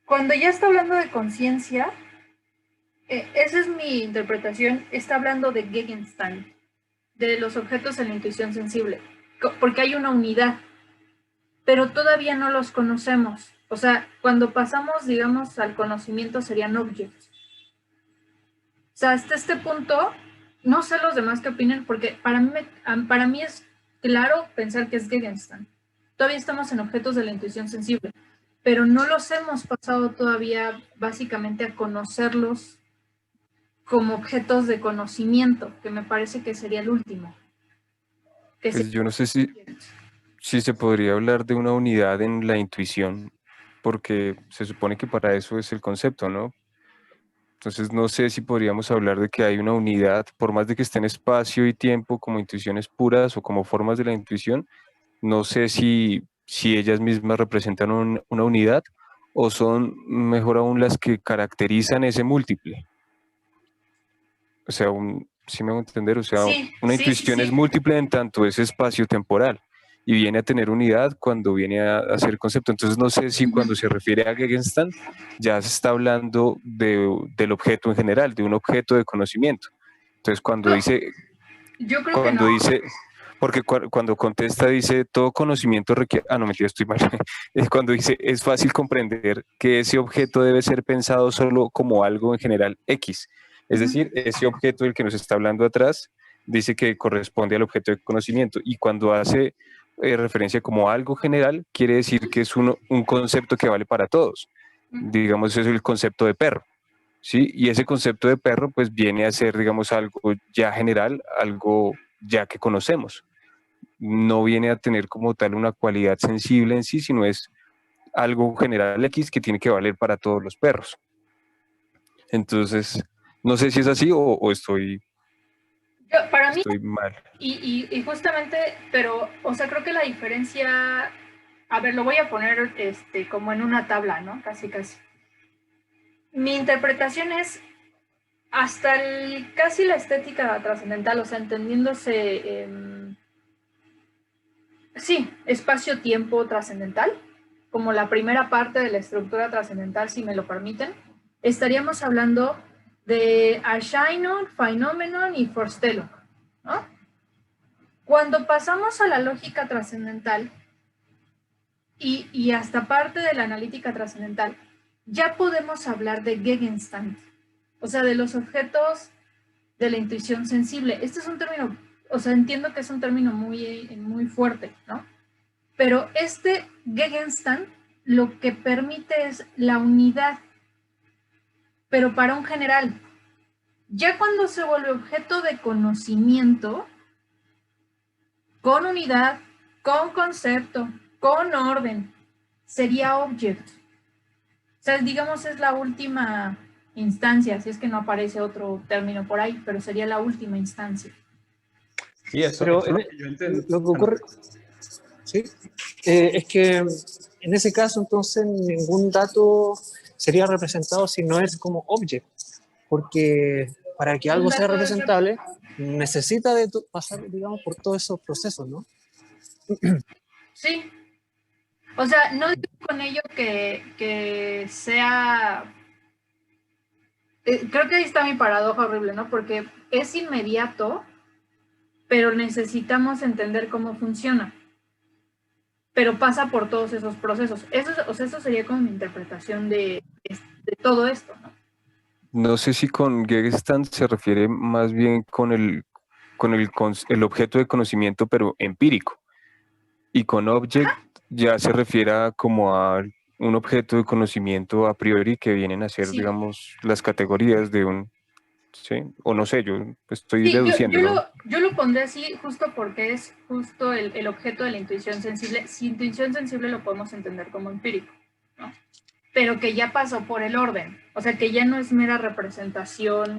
Speaker 1: Cuando ya está hablando de conciencia, esa es mi interpretación, está hablando de Gegenstand, de los objetos en la intuición sensible, porque hay una unidad, pero todavía no los conocemos. O sea, cuando pasamos, digamos, al conocimiento serían objects. O sea, hasta este punto, no sé los demás qué opinan, porque para mí es claro pensar que es Gegenstand. Todavía estamos en objetos de la intuición sensible, pero no los hemos pasado todavía básicamente a conocerlos como objetos de conocimiento, que me parece que sería el último.
Speaker 3: Pues yo no sé si se podría hablar de una unidad en la intuición, porque se supone que para eso es el concepto, ¿no? Entonces no sé si podríamos hablar de que hay una unidad, por más de que esté en espacio y tiempo como intuiciones puras o como formas de la intuición, no sé si ellas mismas representan una unidad o son mejor aún las que caracterizan ese múltiple. O sea, ¿sí me hago entender? O sea, una intuición es múltiple en tanto es espacio temporal y viene a tener unidad cuando viene a ser concepto. Entonces no sé si cuando se refiere a Gegenstand ya se está hablando del objeto en general, de un objeto de conocimiento. Entonces cuando dice...
Speaker 1: Yo creo que no.
Speaker 3: Porque cuando contesta dice todo conocimiento requiere... Ah, no, mentira, estoy mal. Cuando dice es fácil comprender que ese objeto debe ser pensado solo como algo en general X. Es decir, ese objeto del que nos está hablando atrás dice que corresponde al objeto de conocimiento y cuando hace referencia como algo general, quiere decir que es un concepto que vale para todos. Digamos, es el concepto de perro, ¿sí? Y ese concepto de perro pues viene a ser, digamos, algo ya general, algo ya que conocemos. No viene a tener como tal una cualidad sensible en sí, sino es algo general X que tiene que valer para todos los perros. Entonces, no sé si es así o estoy
Speaker 1: Para mí,
Speaker 3: mal.
Speaker 1: Y justamente, pero, o sea, creo que la diferencia, a ver, lo voy a poner como en una tabla, ¿no? Casi, casi. Mi interpretación es hasta casi la estética trascendental, o sea, entendiéndose, sí, espacio-tiempo trascendental, como la primera parte de la estructura trascendental, si me lo permiten, estaríamos hablando de Erscheinung, Phänomenon y Vorstellung, ¿no? Cuando pasamos a la lógica trascendental y hasta parte de la analítica trascendental, ya podemos hablar de Gegenstand, o sea, de los objetos de la intuición sensible. Este es un término, o sea, entiendo que es un término muy fuerte, ¿no? Pero este Gegenstand lo que permite es la unidad, pero para un general. Ya cuando se vuelve objeto de conocimiento, con unidad, con concepto, con orden, sería object. O sea, digamos, es la última instancia, si es que no aparece otro término por ahí, pero sería la última instancia.
Speaker 5: Sí, eso
Speaker 2: Pero
Speaker 5: es lo que yo entiendo.
Speaker 2: lo que ocurre, ¿sí? Es que en ese caso, entonces, ningún dato sería representado si no es como object, porque para que algo sea representable, necesita pasar, digamos, por todos esos procesos, ¿no?
Speaker 1: Sí. O sea, no digo con ello que sea... creo que ahí está mi paradoja horrible, ¿no? Porque es inmediato, pero necesitamos entender cómo funciona. Pero pasa por todos esos procesos. Eso sería como mi interpretación de todo esto, ¿no?
Speaker 3: No sé si con Gegenstand se refiere más bien con el objeto de conocimiento, pero empírico. Y con object ya se refiere como a un objeto de conocimiento a priori que vienen a ser,
Speaker 1: Sí.
Speaker 3: digamos, las categorías de un, ¿sí? O no sé, yo estoy
Speaker 1: Sí,
Speaker 3: deduciendo, ¿no?
Speaker 1: yo lo pondré así justo porque es justo el objeto de la intuición sensible. Si intuición sensible lo podemos entender como empírico, ¿no? Pero que ya pasó por el orden, o sea, que ya no es mera representación.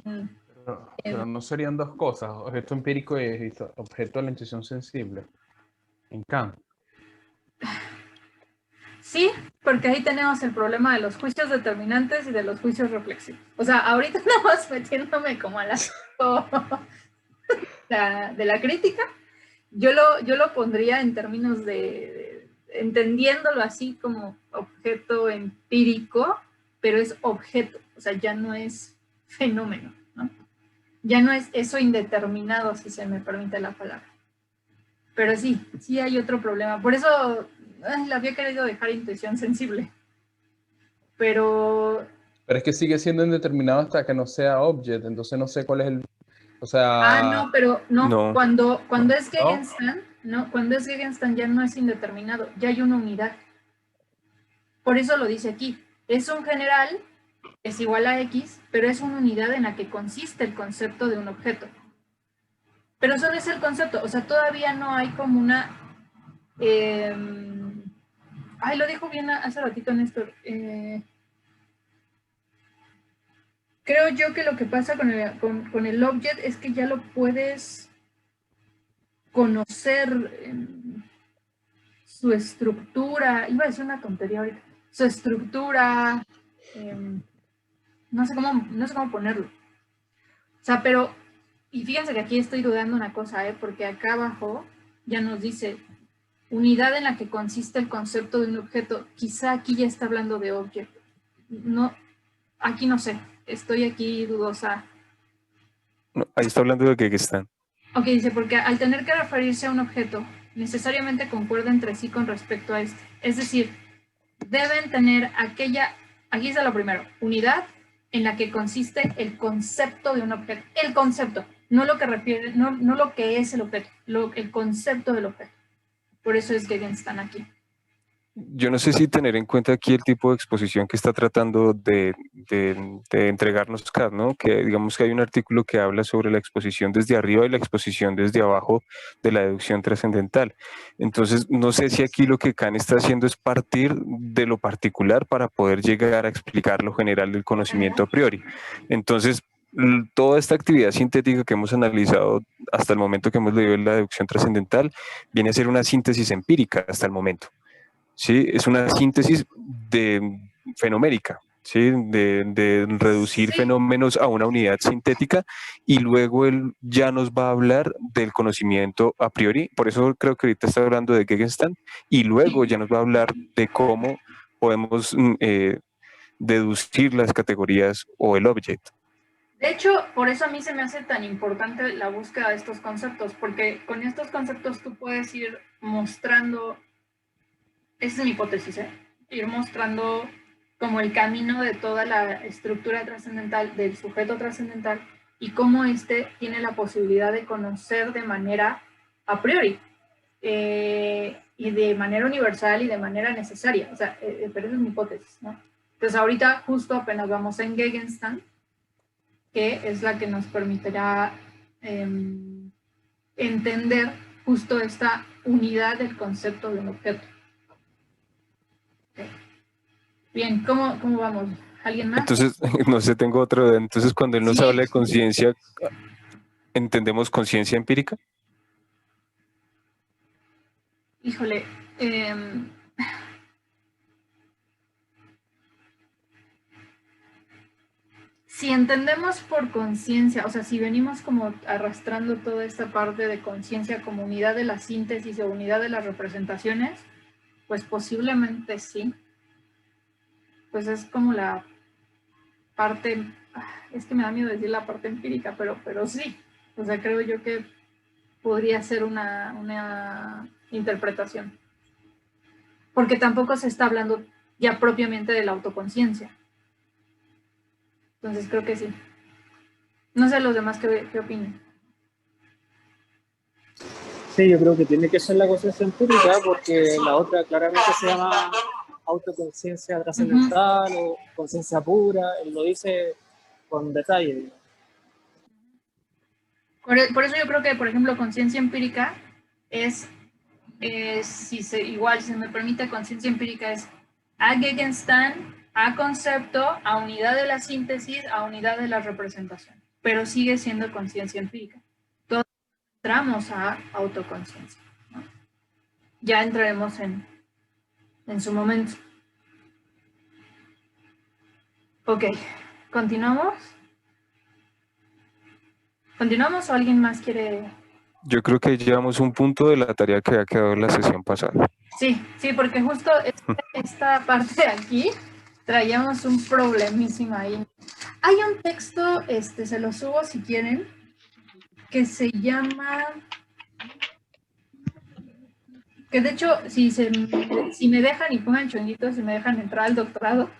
Speaker 5: Pero no serían dos cosas, objeto empírico y objeto de la intuición sensible. En Kant.
Speaker 1: Sí, porque ahí tenemos el problema de los juicios determinantes y de los juicios reflexivos. O sea, ahorita nada más metiéndome como al asunto de la crítica, yo lo pondría en términos de entendiéndolo así como objeto empírico, pero es objeto, o sea, ya no es fenómeno, ¿no? Ya no es eso indeterminado, si se me permite la palabra. Pero sí hay otro problema. Por eso la había querido dejar intuición sensible. Pero
Speaker 5: es que sigue siendo indeterminado hasta que no sea object, entonces no sé cuál es el... O sea...
Speaker 1: no, pero no.
Speaker 3: No.
Speaker 1: Cuando es Gegenstand, ¿no? Cuando es Gegenstand ya no es indeterminado, ya hay una unidad. Por eso lo dice aquí. Es un general, es igual a X, pero es una unidad en la que consiste el concepto de un objeto. Pero solo es el concepto, o sea, todavía no hay como una... lo dijo bien hace ratito Néstor. Creo yo que lo que pasa con el object es que ya lo puedes conocer su estructura, iba a decir una tontería ahorita, su estructura, no sé cómo ponerlo. O sea, pero, y fíjense que aquí estoy dudando una cosa, porque acá abajo ya nos dice unidad en la que consiste el concepto de un objeto. Quizá aquí ya está hablando de object. No, aquí no sé, estoy aquí dudosa.
Speaker 3: No, ahí está hablando de Gegenstand.
Speaker 1: Ok, dice, porque al tener que referirse a un objeto, necesariamente concuerda entre sí con respecto a este. Es decir, deben tener aquí está lo primero, unidad en la que consiste el concepto de un objeto. El concepto, no lo que refiere, no lo que es el objeto, el concepto del objeto. Por eso es que están aquí.
Speaker 3: yo no sé si tener en cuenta aquí el tipo de exposición que está tratando de entregarnos Kat, ¿no? Que digamos que hay un artículo que habla sobre la exposición desde arriba y la exposición desde abajo de la deducción trascendental. Entonces, no sé si aquí lo que Kant está haciendo es partir de lo particular para poder llegar a explicar lo general del conocimiento a priori. Entonces, toda esta actividad sintética que hemos analizado hasta el momento que hemos leído la deducción trascendental viene a ser una síntesis empírica hasta el momento. ¿Sí? Es una síntesis fenomérica, ¿sí? De reducir fenómenos a una unidad sintética, y luego él ya nos va a hablar del conocimiento a priori. Por eso creo que ahorita está hablando de Gegenstand, y luego ya nos va a hablar de cómo podemos deducir las categorías o el objeto.
Speaker 1: De hecho, por eso a mí se me hace tan importante la búsqueda de estos conceptos, porque con estos conceptos tú puedes ir mostrando, esa es mi hipótesis, ir mostrando como el camino de toda la estructura trascendental, del sujeto trascendental, y cómo éste tiene la posibilidad de conocer de manera a priori, y de manera universal y de manera necesaria. O sea, pero esa es mi hipótesis, ¿no? Entonces ahorita justo apenas vamos en Gegenstand, que es la que nos permitirá entender justo esta unidad del concepto de un objeto. Okay. Bien, ¿cómo vamos? ¿Alguien más?
Speaker 3: Entonces, no sé, tengo otro. Entonces, cuando él nos habla de conciencia, ¿entendemos conciencia empírica?
Speaker 1: Híjole, si entendemos por conciencia, o sea, si venimos como arrastrando toda esta parte de conciencia como unidad de la síntesis o unidad de las representaciones, pues posiblemente sí. Pues es como la parte, es que me da miedo decir la parte empírica, pero sí. O sea, creo yo que podría ser una interpretación. Porque tampoco se está hablando ya propiamente de la autoconciencia. Entonces creo que sí. No sé los demás qué opinan.
Speaker 2: Sí, yo creo que tiene que ser la conciencia empírica, porque la otra claramente se llama autoconciencia trascendental o conciencia pura, él lo dice con detalle.
Speaker 1: Por eso yo creo que, por ejemplo, conciencia empírica es, igual, si se me permite, conciencia empírica es a Gegenstand, a concepto, a unidad de la síntesis, a unidad de la representación, pero sigue siendo conciencia empírica. Todos entramos a autoconciencia, ¿no? Ya entraremos en su momento. Ok, ¿continuamos? ¿Continuamos o alguien más quiere...?
Speaker 3: Yo creo que llevamos un punto de la tarea que había quedado en la sesión pasada.
Speaker 1: Sí, porque justo esta parte de aquí traíamos un problemísimo ahí. Hay un texto, se lo subo si quieren, que se llama... Que de hecho, si me dejan y pongan chonguitos, si me dejan entrar al doctorado,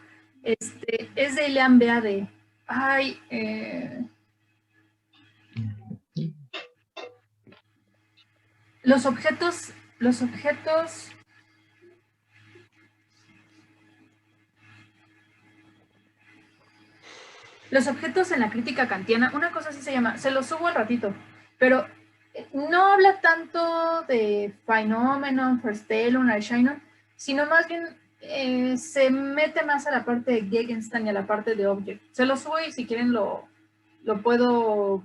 Speaker 1: es de Ileán Beade. Ay, los objetos en la crítica kantiana, una cosa así se llama, se lo subo al ratito, pero no habla tanto de Phenomenon, Verstellung, Erscheinung, sino más bien se mete más a la parte de Gegenstand y a la parte de Object. Se lo subo y si quieren lo puedo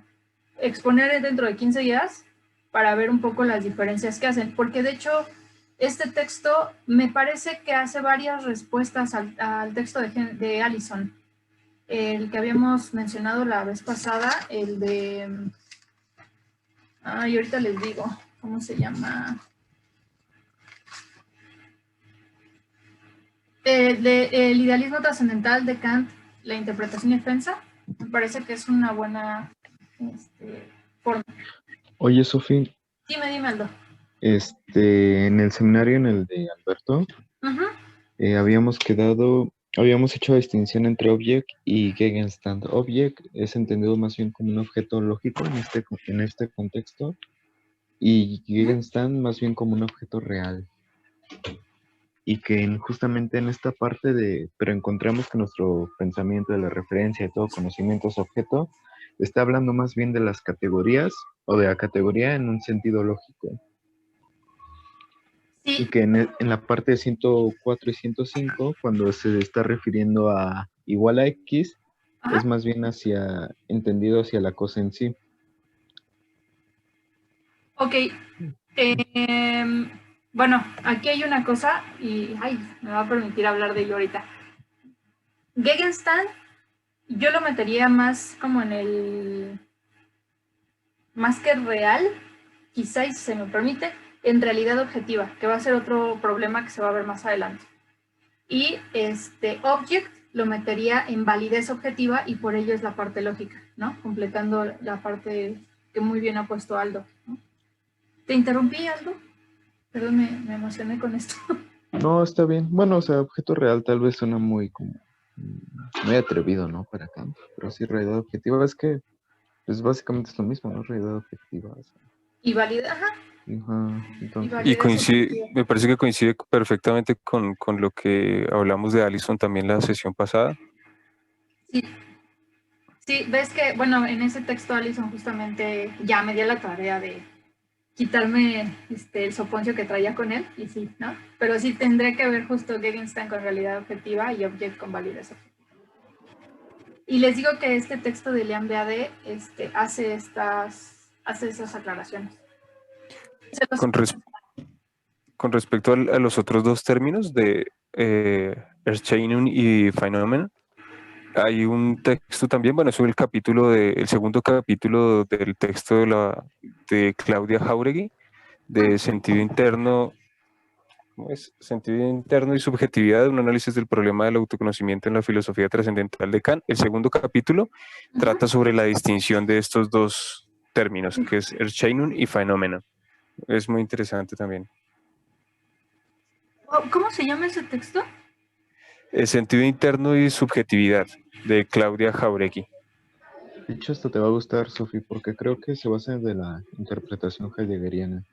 Speaker 1: exponer dentro de 15 días para ver un poco las diferencias que hacen, porque de hecho este texto me parece que hace varias respuestas al texto de Allison. El que habíamos mencionado la vez pasada, el de... Ay, ahorita les digo, ¿cómo se llama? El idealismo trascendental de Kant, la interpretación y defensa, me parece que es una buena forma.
Speaker 4: Oye, Sofía.
Speaker 1: Dime, Aldo.
Speaker 4: En el seminario, en el de Alberto, habíamos hecho distinción entre object y Gegenstand. Object es entendido más bien como un objeto lógico en este contexto, y Gegenstand más bien como un objeto real. y que justamente en esta parte pero encontramos que nuestro pensamiento de la referencia de todo conocimiento es objeto, está hablando más bien de las categorías o de la categoría en un sentido lógico.
Speaker 1: Sí.
Speaker 4: Y que en la parte de 104 y 105, cuando se está refiriendo a igual a X,
Speaker 1: Ajá.
Speaker 4: es más bien entendido hacia la cosa en sí.
Speaker 1: Ok. Bueno, aquí hay una cosa y me va a permitir hablar de ello ahorita. Gegenstand, yo lo metería más como en el... más que real, quizá, y si se me permite, en realidad objetiva, que va a ser otro problema que se va a ver más adelante. Y object lo metería en validez objetiva y por ello es la parte lógica, ¿no? Completando la parte que muy bien ha puesto Aldo, ¿no? ¿Te interrumpí, Aldo? Perdón, me emocioné con esto.
Speaker 4: No, está bien. Bueno, o sea, objeto real tal vez suena muy atrevido, ¿no? Para Kant, pero sí, realidad objetiva es que, pues básicamente es lo mismo, ¿no? Realidad objetiva. O sea.
Speaker 1: Y validez, ajá.
Speaker 4: Ajá, entonces.
Speaker 3: Y coincide, me parece que coincide perfectamente con lo que hablamos de Allison también la sesión pasada.
Speaker 1: Sí. Sí, ves que, bueno, en ese texto Allison justamente ya me dio la tarea de quitarme el soponcio que traía con él, y sí, ¿no? Pero sí tendré que ver justo Gegenstand con realidad objetiva y Object con validez objetiva. Y les digo que este texto de Leon Beade hace esas aclaraciones.
Speaker 3: Con respecto a los otros dos términos de Erscheinung y Phänomen, hay un texto también, bueno, es el segundo capítulo del texto de Claudia Jauregui, de sentido interno, ¿cómo es? Sentido interno y subjetividad, un análisis del problema del autoconocimiento en la filosofía trascendental de Kant. El segundo capítulo trata sobre la distinción de estos dos términos, que es Erscheinung y Phänomen. Es muy interesante también.
Speaker 1: ¿Cómo se llama ese texto?
Speaker 3: El sentido interno y subjetividad, de Claudia Jauregui.
Speaker 4: De hecho, esto te va a gustar, Sofi, porque creo que se basa de la interpretación heideggeriana.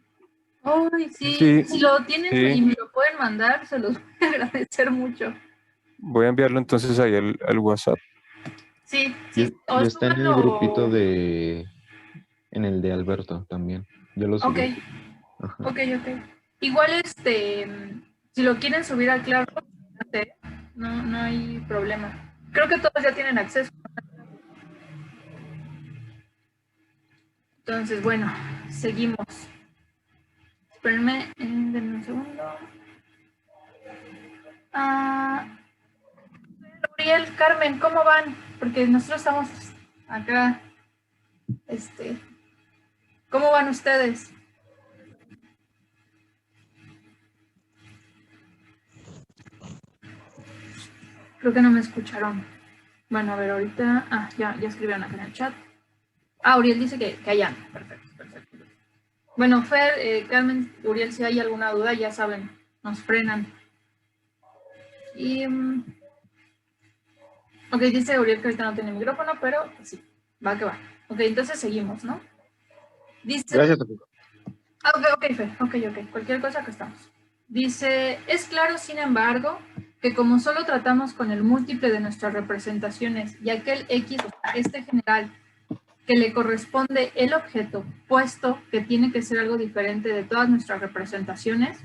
Speaker 1: Ay, sí.
Speaker 3: Sí,
Speaker 1: Si lo tienen
Speaker 3: sí.
Speaker 1: y me lo pueden mandar, se los voy a agradecer mucho.
Speaker 3: Voy a enviarlo entonces ahí al WhatsApp.
Speaker 1: Sí,
Speaker 4: Y
Speaker 1: sí.
Speaker 4: está en el grupito en el de Alberto también. Yo lo subí.
Speaker 1: Ok. Ok. Igual, si lo quieren subir al Claro, no hay problema. Creo que todos ya tienen acceso. Entonces, bueno, seguimos. Espérenme, denme un segundo. Uriel, Carmen, ¿cómo van? Porque nosotros estamos acá. ¿Cómo van ustedes? Creo que no me escucharon. Bueno, a ver, ahorita... ya escribieron acá en el chat. Uriel dice que allá. Perfecto. Bueno, Fer, Carmen, Uriel, si hay alguna duda, ya saben, nos frenan. Y... ok, dice Uriel que ahorita no tiene micrófono, pero sí, va que va. Ok, entonces seguimos, ¿no? Dice...
Speaker 4: Gracias, Topico.
Speaker 1: Ok, Fer, ok. Cualquier cosa que estamos. Dice, es claro, sin embargo, que como solo tratamos con el múltiple de nuestras representaciones y aquel X, o sea, general, que le corresponde el objeto, puesto que tiene que ser algo diferente de todas nuestras representaciones,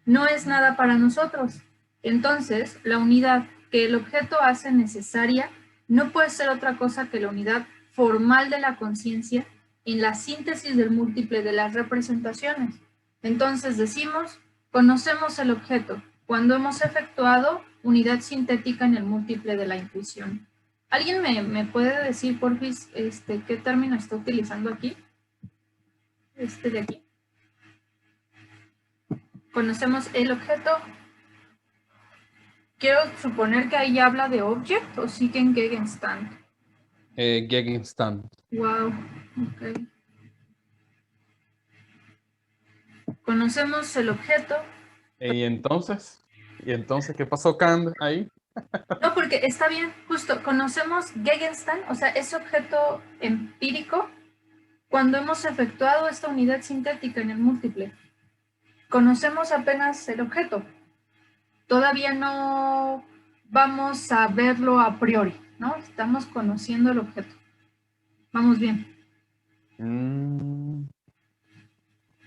Speaker 1: no es nada para nosotros. Entonces, la unidad que el objeto hace necesaria no puede ser otra cosa que la unidad formal de la conciencia en la síntesis del múltiple de las representaciones. Entonces decimos, conocemos el objeto cuando hemos efectuado unidad sintética en el múltiple de la intuición. ¿Alguien me puede decir, porfis, qué término está utilizando aquí? De aquí. Conocemos el objeto. Quiero suponer que ahí habla de object o sigue en Gegenstand.
Speaker 5: Gegenstand.
Speaker 1: Wow, ok. Conocemos el objeto.
Speaker 5: ¿Y entonces qué pasó, Kant, ahí?
Speaker 1: No, porque está bien, justo, conocemos Gegenstand, o sea, ese objeto empírico, cuando hemos efectuado esta unidad sintética en el múltiple. Conocemos apenas el objeto. todavía no vamos a verlo a priori, ¿no? Estamos conociendo el objeto. Vamos bien.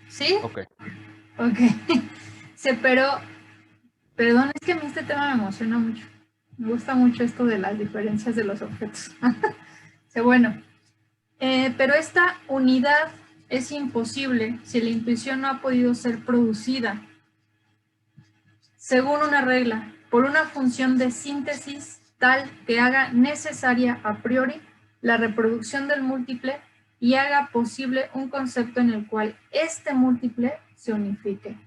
Speaker 1: ¿Sí?
Speaker 5: Ok.
Speaker 1: Ok. Sí, pero, perdón, es que a mí este tema me emociona mucho. Me gusta mucho esto de las diferencias de los objetos. Sí, bueno, pero esta unidad es imposible si la intuición no ha podido ser producida según una regla, por una función de síntesis tal que haga necesaria a priori la reproducción del múltiple y haga posible un concepto en el cual este múltiple se unifique.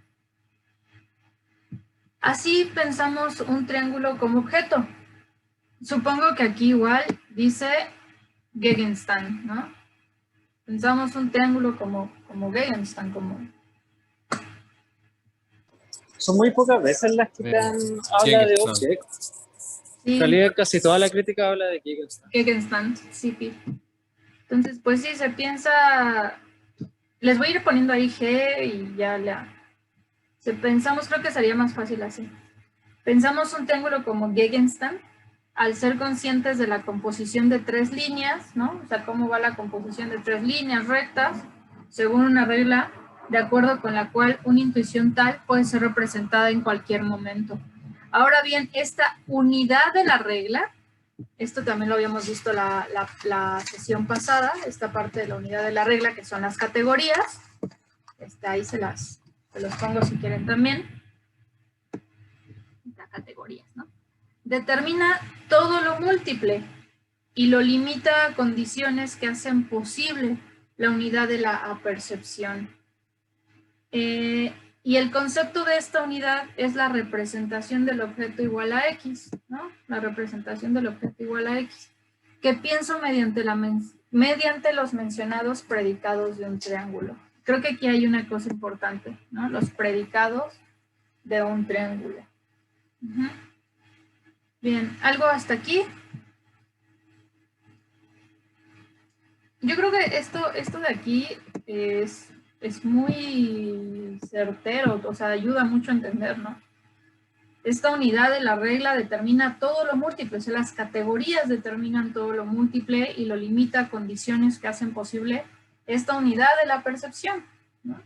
Speaker 1: Así pensamos un triángulo como objeto. Supongo que aquí igual dice Gegenstand, ¿no? Pensamos un triángulo como Gegenstand, como...
Speaker 2: Son muy pocas veces las que habla de object.
Speaker 1: Sí,
Speaker 2: En realidad casi toda la crítica habla de Gegenstand.
Speaker 1: Gegenstand, sí, sí. Entonces, pues sí, se piensa... Les voy a ir poniendo ahí G y ya pensamos, creo que sería más fácil así. Pensamos un triángulo como Gegenstand, al ser conscientes de la composición de 3 líneas, ¿no? O sea, cómo va la composición de 3 líneas rectas, según una regla, de acuerdo con la cual una intuición tal puede ser representada en cualquier momento. Ahora bien, esta unidad de la regla, esto también lo habíamos visto la sesión pasada, esta parte de la unidad de la regla, que son las categorías. Ahí se los pongo si quieren también. Las categorías, ¿no? Determina todo lo múltiple y lo limita a condiciones que hacen posible la unidad de la apercepción. Y el concepto de esta unidad es la representación del objeto igual a X, ¿no? La representación del objeto igual a X, que pienso mediante los mencionados predicados de un triángulo. Creo que aquí hay una cosa importante, ¿no? Los predicados de un triángulo. Bien, ¿algo hasta aquí? Yo creo que esto de aquí es muy certero, o sea, ayuda mucho a entender, ¿no? Esta unidad de la regla determina todo lo múltiple, o sea, las categorías determinan todo lo múltiple y lo limita a condiciones que hacen posible esta unidad de la percepción, ¿no?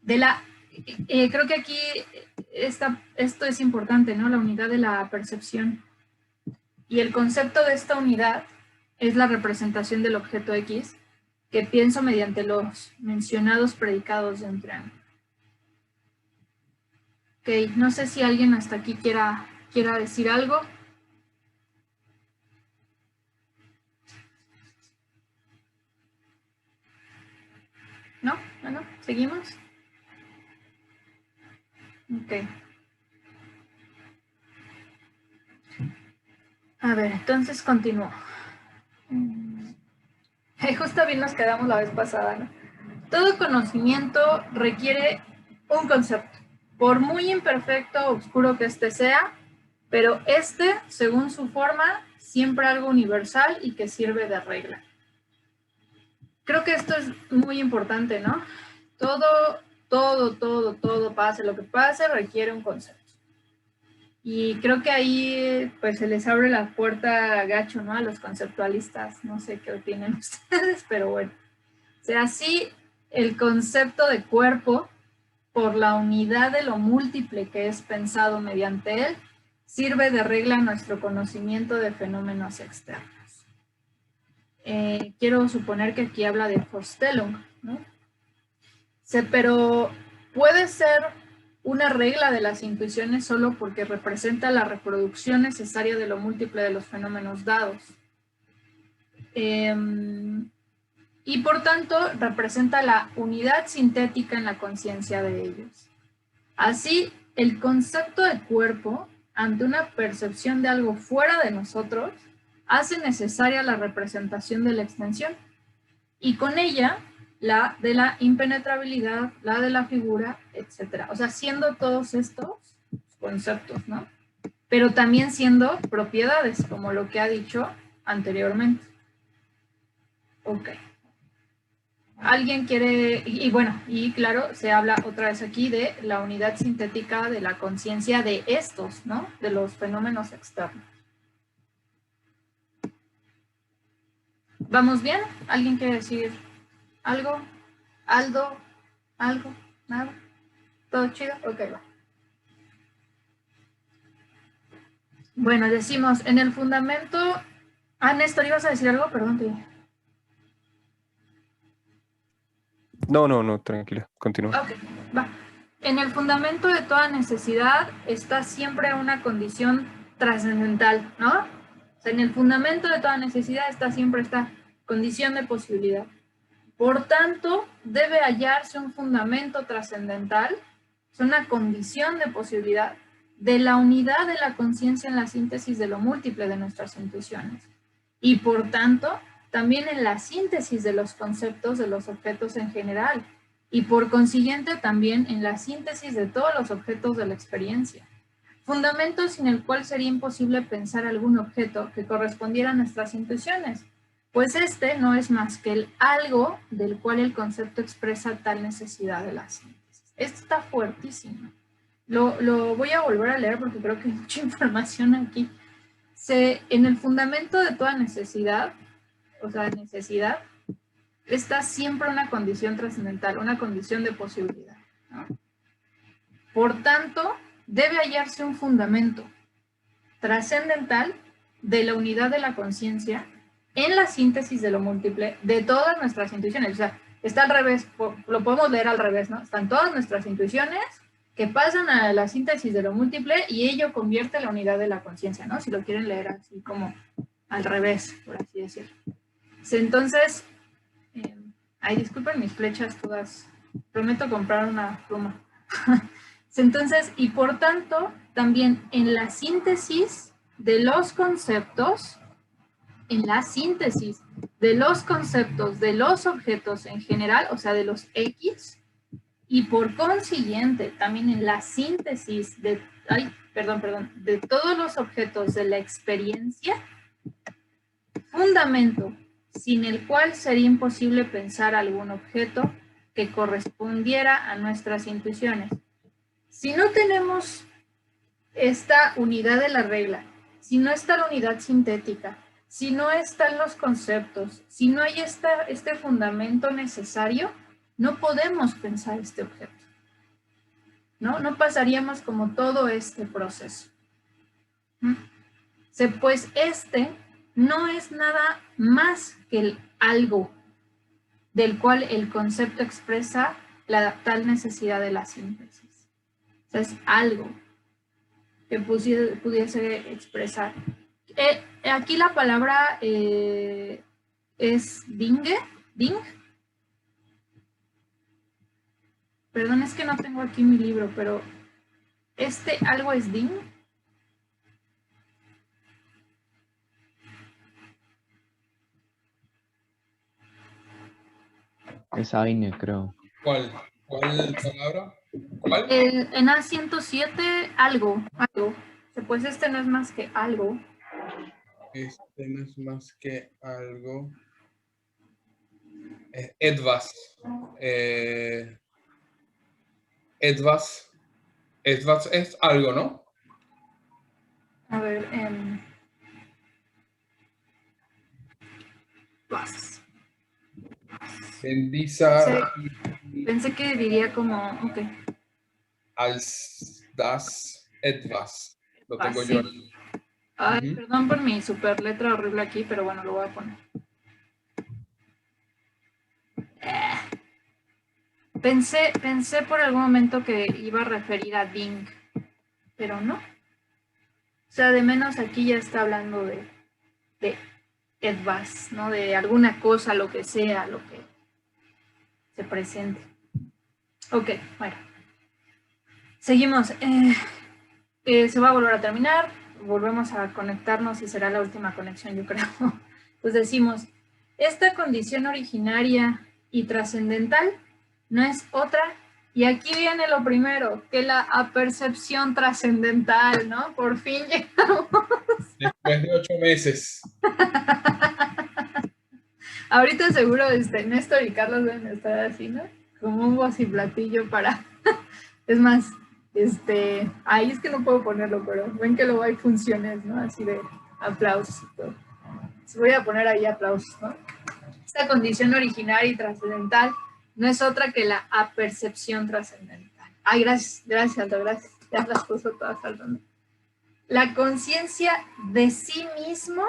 Speaker 1: Creo que aquí esto es importante, ¿no? La unidad de la percepción. Y el concepto de esta unidad es la representación del objeto X que pienso mediante los mencionados predicados de un triángulo. Ok, no sé si alguien hasta aquí quiera decir algo. ¿No? Bueno, ¿seguimos? Ok. A ver, entonces continúo. Justo bien nos quedamos la vez pasada, ¿no? Todo conocimiento requiere un concepto, por muy imperfecto o oscuro que éste sea, pero según su forma, siempre algo universal y que sirve de regla. Creo que esto es muy importante, ¿no? Todo, pase lo que pase, requiere un concepto. Y creo que ahí pues se les abre la puerta gacho, ¿no? A los conceptualistas. No sé qué opinan ustedes, pero bueno. O sea, sí, el concepto de cuerpo, por la unidad de lo múltiple que es pensado mediante él, sirve de regla a nuestro conocimiento de fenómenos externos. Quiero suponer que aquí habla de Vorstellung, ¿no? Pero puede ser una regla de las intuiciones solo porque representa la reproducción necesaria de lo múltiple de los fenómenos dados. Y por tanto representa la unidad sintética en la conciencia de ellos. Así, el concepto de cuerpo, ante una percepción de algo fuera de nosotros, hace necesaria la representación de la extensión y con ella la de la impenetrabilidad, la de la figura, etc. O sea, siendo todos estos conceptos, ¿no? Pero también siendo propiedades, como lo que ha dicho anteriormente. Ok. Alguien quiere, y bueno, y claro, se habla otra vez aquí de la unidad sintética de la conciencia de estos, ¿no? De los fenómenos externos. ¿Vamos bien? ¿Alguien quiere decir algo? ¿Aldo? ¿Algo? ¿Nada? ¿Todo chido? Ok, va. Bueno, decimos, en el fundamento... Ah, Néstor, ¿ibas a decir algo? Perdón, te...
Speaker 3: No, tranquila, continúa.
Speaker 1: Ok, va. En el fundamento de toda necesidad está siempre una condición trascendental, ¿no? O sea, en el fundamento de toda necesidad está siempre esta condición de posibilidad. Por tanto, debe hallarse un fundamento trascendental, es una condición de posibilidad de la unidad de la conciencia en la síntesis de lo múltiple de nuestras intuiciones. Y por tanto, también en la síntesis de los conceptos de los objetos en general. Y por consiguiente también en la síntesis de todos los objetos de la experiencia. Fundamento sin el cual sería imposible pensar algún objeto que correspondiera a nuestras intuiciones, pues este no es más que el algo del cual el concepto expresa tal necesidad de la síntesis. Esto está fuertísimo. Lo voy a volver a leer porque creo que hay mucha información aquí. En el fundamento de toda necesidad, o sea, necesidad, está siempre una condición trascendental, una condición de posibilidad, ¿no? Por tanto, debe hallarse un fundamento trascendental de la unidad de la conciencia en la síntesis de lo múltiple de todas nuestras intuiciones. O sea, está al revés, lo podemos leer al revés, ¿no? Están todas nuestras intuiciones que pasan a la síntesis de lo múltiple y ello convierte la unidad de la conciencia, ¿no? Si lo quieren leer así como al revés, por así decirlo. Entonces, ay, disculpen mis flechas todas. Prometo comprar una pluma. Entonces, y por tanto, también en la síntesis de los conceptos, en la síntesis de los conceptos de los objetos en general, o sea, de los X, y por consiguiente, también en la síntesis de, de todos los objetos de la experiencia, fundamento sin el cual sería imposible pensar algún objeto que correspondiera a nuestras intuiciones. Si no tenemos esta unidad de la regla, si no está la unidad sintética, si no están los conceptos, si no hay este fundamento necesario, no podemos pensar este objeto. No pasaríamos como todo este proceso. Pues este no es nada más que el algo del cual el concepto expresa la tal necesidad de la síntesis. O sea, es algo que pudiese expresar. Aquí la palabra es ding. Perdón, es que no tengo aquí mi libro, pero algo es ding.
Speaker 4: Es Aine, creo.
Speaker 5: ¿Cuál palabra? ¿Cuál?
Speaker 1: En A107, algo. Pues este no es más que algo.
Speaker 5: Este no es más que algo. Etwas. Etwas es algo, ¿no?
Speaker 1: A ver, was.
Speaker 5: Bendiza.
Speaker 1: Pensé que diría como, ok.
Speaker 5: Als das etwas. Lo tengo
Speaker 1: Sí.
Speaker 5: yo aquí.
Speaker 1: Ay, perdón por mi super letra horrible aquí, pero bueno, lo voy a poner. Pensé por algún momento que iba a referir a ding, pero no. O sea, de menos aquí ya está hablando de etwas, ¿no? De alguna cosa, lo que sea, lo que se presente. Ok, bueno. Seguimos. Se va a volver a terminar. Volvemos a conectarnos y será la última conexión, yo creo. Pues decimos, esta condición originaria y trascendental no es otra, y aquí viene lo primero, que la apercepción trascendental, ¿no? Por fin llegamos.
Speaker 5: Después de 8 meses.
Speaker 1: Ahorita seguro Néstor y Carlos deben estar así, ¿no? Como un voz y platillo para... Es más, ahí es que no puedo ponerlo, pero ven que luego hay funciones, ¿no? Así de aplausos y todo. Voy a poner ahí aplausos, ¿no? Esta condición originaria y trascendental no es otra que la apercepción trascendental. Ay, gracias, Aldo, gracias. Ya las puso todas saltando. La conciencia de sí mismo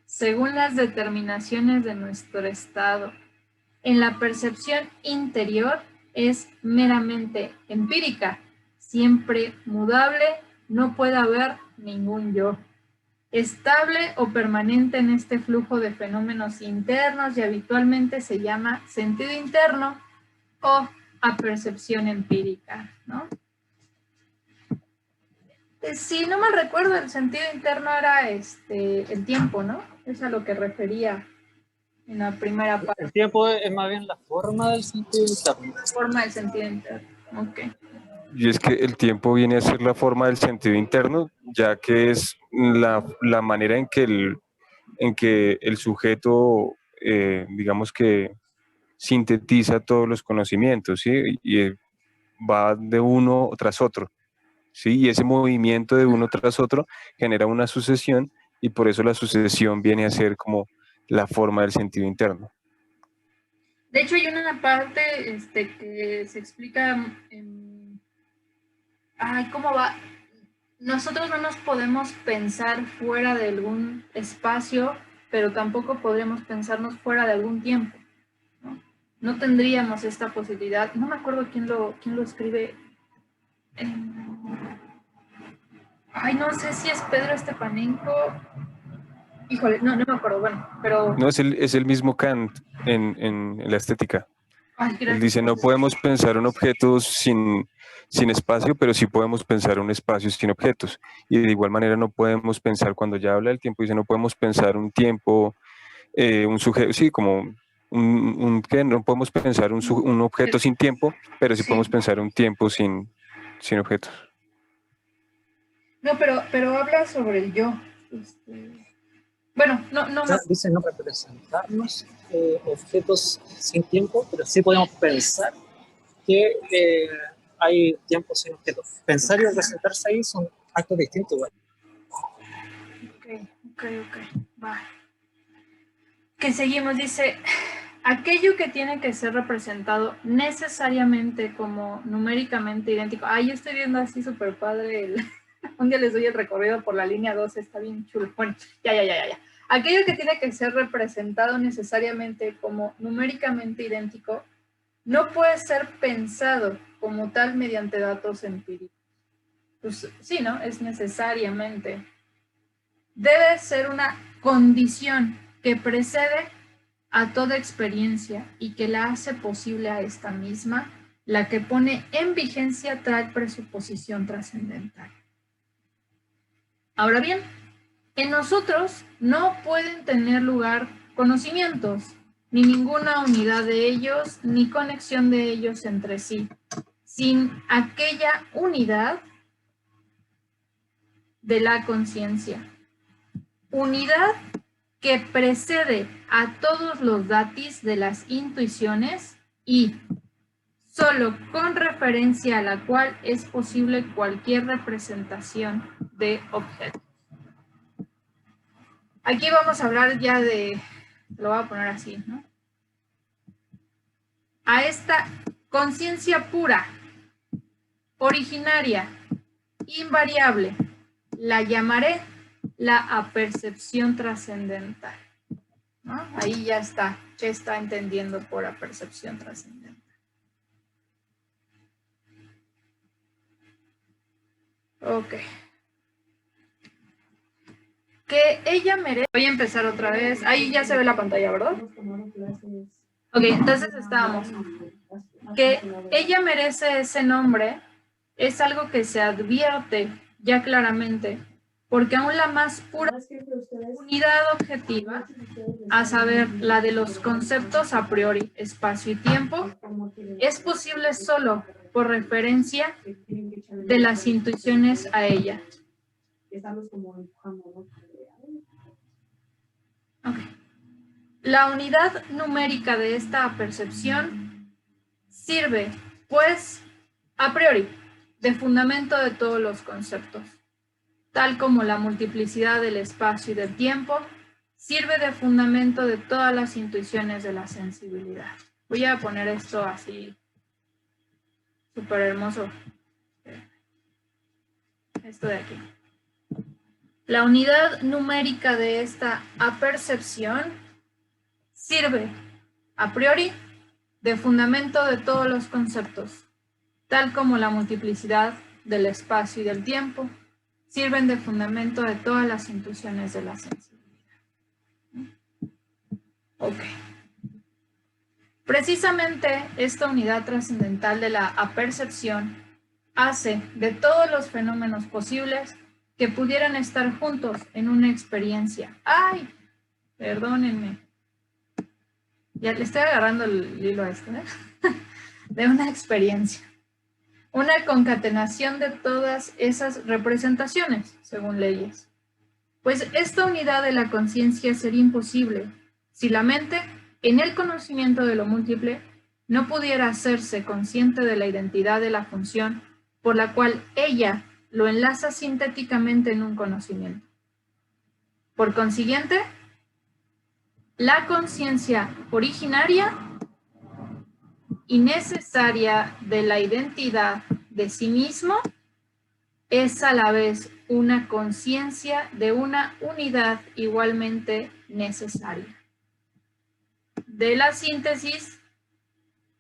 Speaker 1: según las determinaciones de nuestro estado. En la percepción interior es meramente empírica, siempre mudable, no puede haber ningún yo. Estable o permanente en este flujo de fenómenos internos y habitualmente se llama sentido interno o apercepción empírica, ¿no? Si no mal recuerdo, el sentido interno era el tiempo, ¿no? Es a lo que refería en la primera parte.
Speaker 2: El tiempo es más bien la forma del sentido interno.
Speaker 1: Forma del sentido interno, ok.
Speaker 3: Y es que el tiempo viene a ser la forma del sentido interno, ya que es la manera en que el sujeto, digamos que sintetiza todos los conocimientos, ¿sí? Y va de uno tras otro, ¿sí? Y ese movimiento de uno tras otro genera una sucesión y por eso la sucesión viene a ser como la forma del sentido interno.
Speaker 1: De hecho, hay una parte que se explica ¿cómo va? Nosotros no nos podemos pensar fuera de algún espacio, pero tampoco podremos pensarnos fuera de algún tiempo, ¿no? No tendríamos esta posibilidad. No me acuerdo quién lo escribe. No sé si es Pedro Stepanenko. Híjole, no me acuerdo, bueno, pero...
Speaker 3: No, es el mismo Kant en la estética. Él dice, no
Speaker 1: gracias.
Speaker 3: podemos pensar un objeto sin espacio, pero sí podemos pensar un espacio sin objetos. Y de igual manera no podemos pensar, cuando ya habla del tiempo, dice, no podemos pensar un tiempo, un sujeto, sí, como que no podemos pensar un objeto sin tiempo, pero sí podemos pensar un tiempo sin objetos.
Speaker 1: No, pero habla sobre el yo. Bueno, no.
Speaker 2: Dice no representarnos objetos sin tiempo, pero sí podemos pensar que hay tiempo sin objetos. Pensar y representarse ahí son actos distintos igual.
Speaker 1: Ok. Va. Que seguimos, dice, aquello que tiene que ser representado necesariamente como numéricamente idéntico. Yo estoy viendo así súper padre un día les doy el recorrido por la línea 12, está bien chulo. Bueno, ya. Aquello que tiene que ser representado necesariamente como numéricamente idéntico no puede ser pensado como tal mediante datos empíricos. Pues sí, ¿no? Es necesariamente. Debe ser una condición que precede a toda experiencia y que la hace posible a esta misma, la que pone en vigencia tal presuposición trascendental. Ahora bien, en nosotros no pueden tener lugar conocimientos, ni ninguna unidad de ellos, ni conexión de ellos entre sí, sin aquella unidad de la conciencia. Unidad que precede a todos los datis de las intuiciones y solo con referencia a la cual es posible cualquier representación de objetos. Aquí vamos a hablar ya lo voy a poner así, ¿no? A esta conciencia pura, originaria, invariable, la llamaré la apercepción trascendental, ¿no? Ahí ya está, ¿qué está entendiendo por apercepción trascendental? Ok. Que ella merece... Voy a empezar otra vez. Ahí ya se ve la pantalla, ¿verdad? Ok, entonces estábamos. Que ella merece ese nombre es algo que se advierte ya claramente, porque aún la más pura unidad objetiva, a saber, la de los conceptos a priori, espacio y tiempo, es posible solo por referencia de las intuiciones a ella. Ok. La unidad numérica de esta percepción sirve, pues, a priori, de fundamento de todos los conceptos, tal como la multiplicidad del espacio y del tiempo, sirve de fundamento de todas las intuiciones de la sensibilidad. Voy a poner esto así, súper hermoso. Esto de aquí. La unidad numérica de esta apercepción sirve, a priori, de fundamento de todos los conceptos, tal como la multiplicidad del espacio y del tiempo, sirven de fundamento de todas las intuiciones de la sensibilidad. Ok. Precisamente esta unidad trascendental de la apercepción hace de todos los fenómenos posibles que pudieran estar juntos en una experiencia. ¡Ay! Perdónenme. Ya le estoy agarrando el hilo a esto, ¿eh? De una experiencia. Una concatenación de todas esas representaciones, según leyes. Pues esta unidad de la conciencia sería imposible si la mente, en el conocimiento de lo múltiple, no pudiera hacerse consciente de la identidad de la función por la cual ella lo enlaza sintéticamente en un conocimiento. Por consiguiente, la conciencia originaria y necesaria de la identidad de sí mismo es a la vez una conciencia de una unidad igualmente necesaria. De la síntesis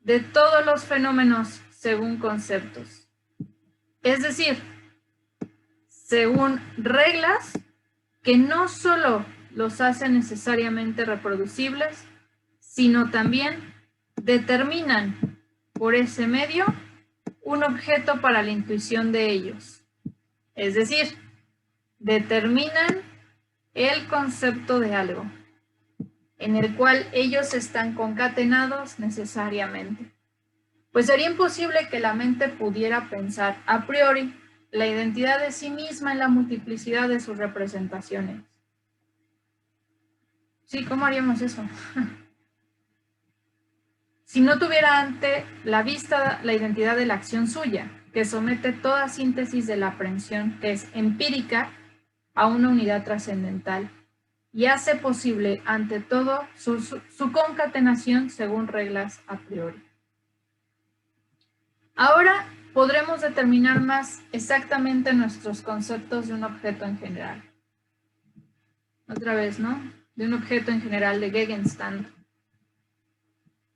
Speaker 1: de todos los fenómenos según conceptos. Es decir, según reglas que no solo los hacen necesariamente reproducibles, sino también determinan por ese medio un objeto para la intuición de ellos. Es decir, determinan el concepto de algo, en el cual ellos están concatenados necesariamente. Pues sería imposible que la mente pudiera pensar a priori la identidad de sí misma en la multiplicidad de sus representaciones. Sí, ¿cómo haríamos eso? Si no tuviera ante la vista la identidad de la acción suya, que somete toda síntesis de la aprehensión, que es empírica, a una unidad trascendental, y hace posible, ante todo, su concatenación según reglas a priori. Ahora podremos determinar más exactamente nuestros conceptos de un objeto en general. Otra vez, ¿no? De un objeto en general de Gegenstand.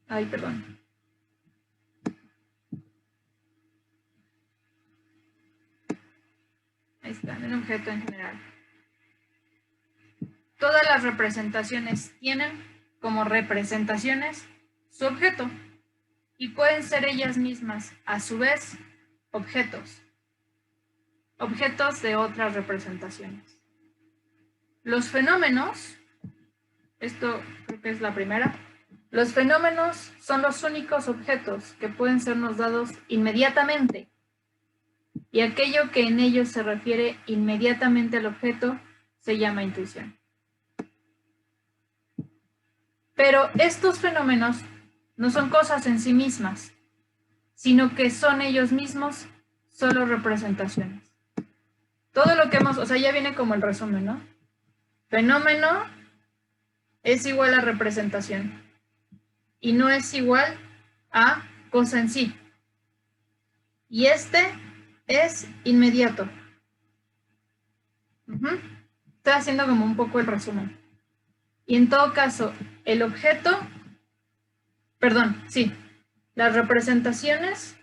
Speaker 1: Ay, perdón. Ahí está, de un objeto en general. Todas las representaciones tienen como representaciones su objeto y pueden ser ellas mismas, a su vez, objetos. Objetos de otras representaciones. Los fenómenos, esto creo que es la primera, los fenómenos son los únicos objetos que pueden sernos dados inmediatamente, y aquello que en ellos se refiere inmediatamente al objeto se llama intuición. Pero estos fenómenos no son cosas en sí mismas, sino que son ellos mismos solo representaciones. Todo lo que hemos, o sea, ya viene como el resumen, ¿no? Fenómeno es igual a representación y no es igual a cosa en sí. Y este es inmediato. Estoy haciendo como un poco el resumen. Y en todo caso, el objeto, las representaciones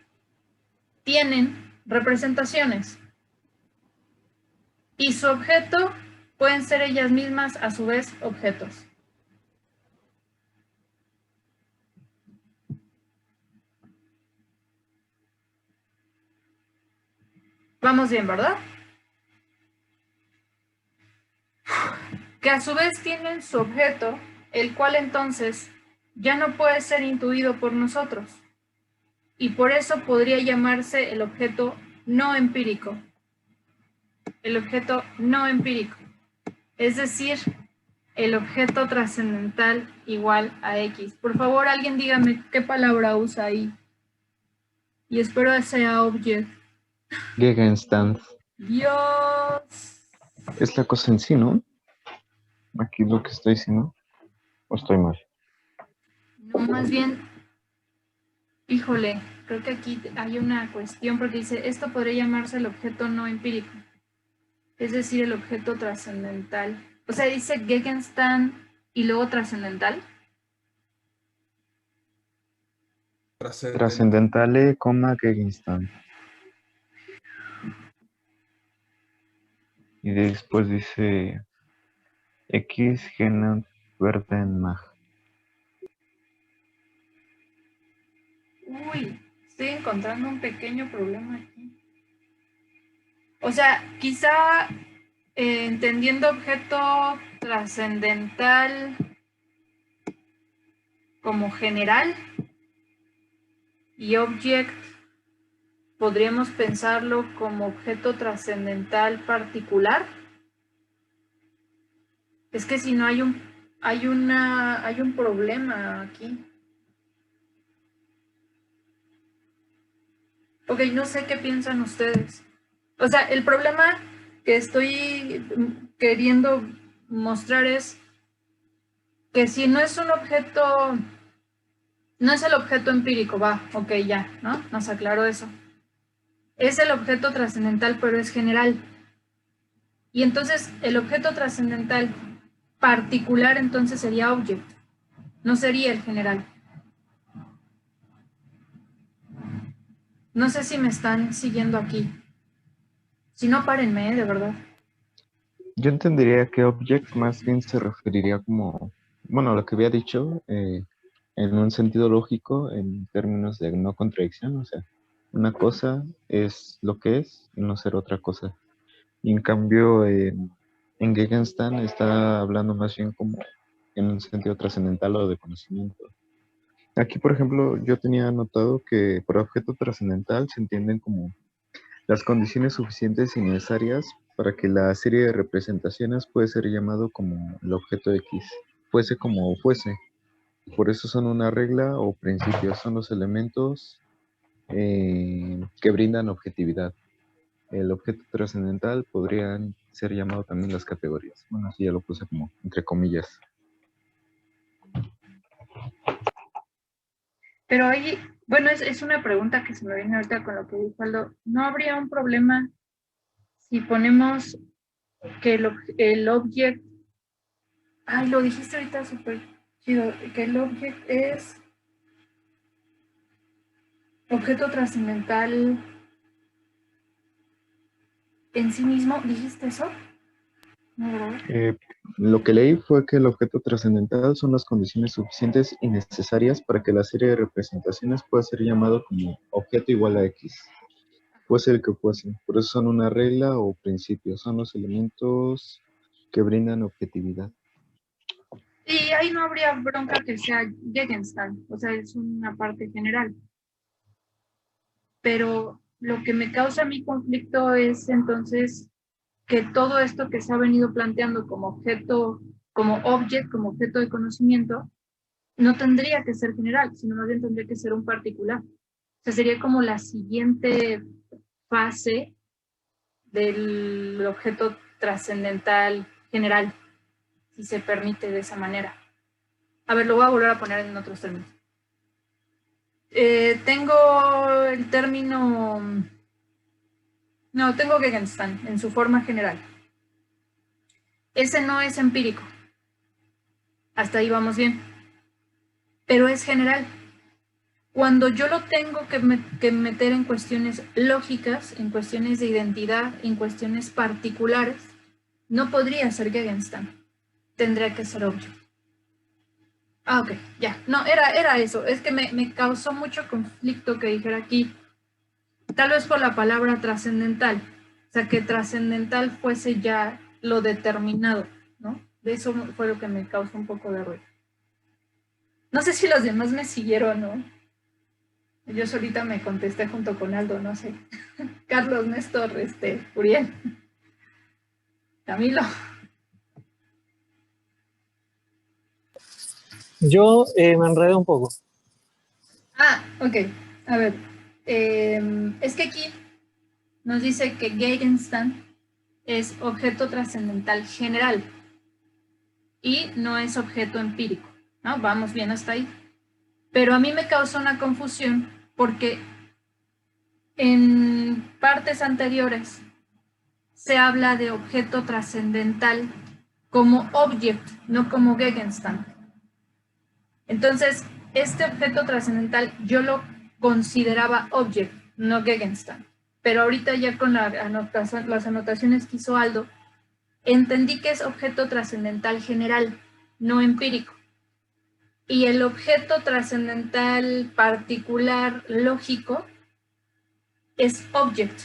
Speaker 1: tienen representaciones. Y su objeto pueden ser ellas mismas a su vez objetos. Vamos bien, ¿verdad? Que a su vez tienen su objeto, el cual entonces ya no puede ser intuido por nosotros. Y por eso podría llamarse el objeto no empírico. El objeto no empírico. Es decir, el objeto trascendental igual a X. Por favor, alguien dígame qué palabra usa ahí. Y espero que sea object.
Speaker 4: Gegenstand.
Speaker 1: Dios.
Speaker 4: Es la cosa en sí, ¿no? Aquí lo que estoy diciendo. ¿O estoy mal?
Speaker 1: No, más bien, híjole, creo que aquí hay una cuestión porque dice, esto podría llamarse el objeto no empírico. Es decir, el objeto trascendental. O sea, dice Gegenstand y luego trascendental.
Speaker 4: Trascendentale, Gegenstand. Y después dice X genant werden mag.
Speaker 1: Uy, estoy encontrando un pequeño problema aquí. O sea, quizá entendiendo objeto trascendental como general y object, podríamos pensarlo como objeto trascendental particular. Es que si no hay un problema aquí. Ok, no sé qué piensan ustedes. O sea, el problema que estoy queriendo mostrar es que si no es un objeto, no es el objeto empírico, va, ok, ya, ¿no? Nos aclaró eso. Es el objeto trascendental, pero es general. Y entonces el objeto trascendental particular entonces sería object, no sería el general. No sé si me están siguiendo aquí. Si no, párenme, de verdad.
Speaker 4: Yo entendería que object más bien se referiría como, bueno, lo que había dicho, en un sentido lógico, en términos de no contradicción, o sea, una cosa es lo que es y no ser otra cosa. Y en cambio, en Gegenstand está hablando más bien como en un sentido trascendental o de conocimiento. Aquí, por ejemplo, yo tenía notado que por objeto trascendental se entienden como las condiciones suficientes y necesarias para que la serie de representaciones puede ser llamado como el objeto X, fuese como fuese. Por eso son una regla o principio, son los elementos que brindan objetividad. El objeto trascendental podrían ser llamados también las categorías. Bueno, así ya lo puse como entre comillas.
Speaker 1: Pero ahí, bueno, es una pregunta que se me viene ahorita con lo que dijo Aldo. ¿No habría un problema si ponemos que el object, ay, lo dijiste ahorita súper chido, que el object es objeto trascendental en sí mismo? ¿Dijiste eso? No, ¿verdad?
Speaker 4: Lo que leí fue que el objeto trascendental son las condiciones suficientes y necesarias para que la serie de representaciones pueda ser llamado como objeto igual a X. Fuese el que fuese. Por eso son una regla o principio. Son los elementos que brindan objetividad.
Speaker 1: Y ahí no habría bronca que sea Gegenstand, o sea, es una parte general. Pero lo que me causa mi conflicto es entonces que todo esto que se ha venido planteando como objeto, como object, como objeto de conocimiento, no tendría que ser general, sino más bien tendría que ser un particular. O sea, sería como la siguiente fase del objeto trascendental general, si se permite de esa manera. A ver, lo voy a volver a poner en otros términos. Tengo el término, no, tengo Gegenstand en su forma general. Ese no es empírico. Hasta ahí vamos bien. Pero es general. Cuando yo lo tengo que meter en cuestiones lógicas, en cuestiones de identidad, en cuestiones particulares, no podría ser Gegenstand. Tendría que ser object. Ah, ok, ya. No, era eso. Es que me causó mucho conflicto que dijera aquí, tal vez por la palabra trascendental. O sea, que trascendental fuese ya lo determinado, ¿no? De eso fue lo que me causó un poco de ruido. No sé si los demás me siguieron, ¿no? Yo solita me contesté junto con Aldo, no sé. Carlos, Néstor, Uriel. Camilo.
Speaker 2: Yo me enredé un poco.
Speaker 1: Ah, ok. A ver. Es que aquí nos dice que Gegenstand es objeto trascendental general y no es objeto empírico, ¿no? Vamos bien hasta ahí. Pero a mí me causa una confusión porque en partes anteriores se habla de objeto trascendental como object, no como Gegenstand. Entonces, este objeto trascendental yo lo consideraba object, no Gegenstand. Pero ahorita ya con las anotaciones que hizo Aldo, entendí que es objeto trascendental general, no empírico. Y el objeto trascendental particular lógico es object,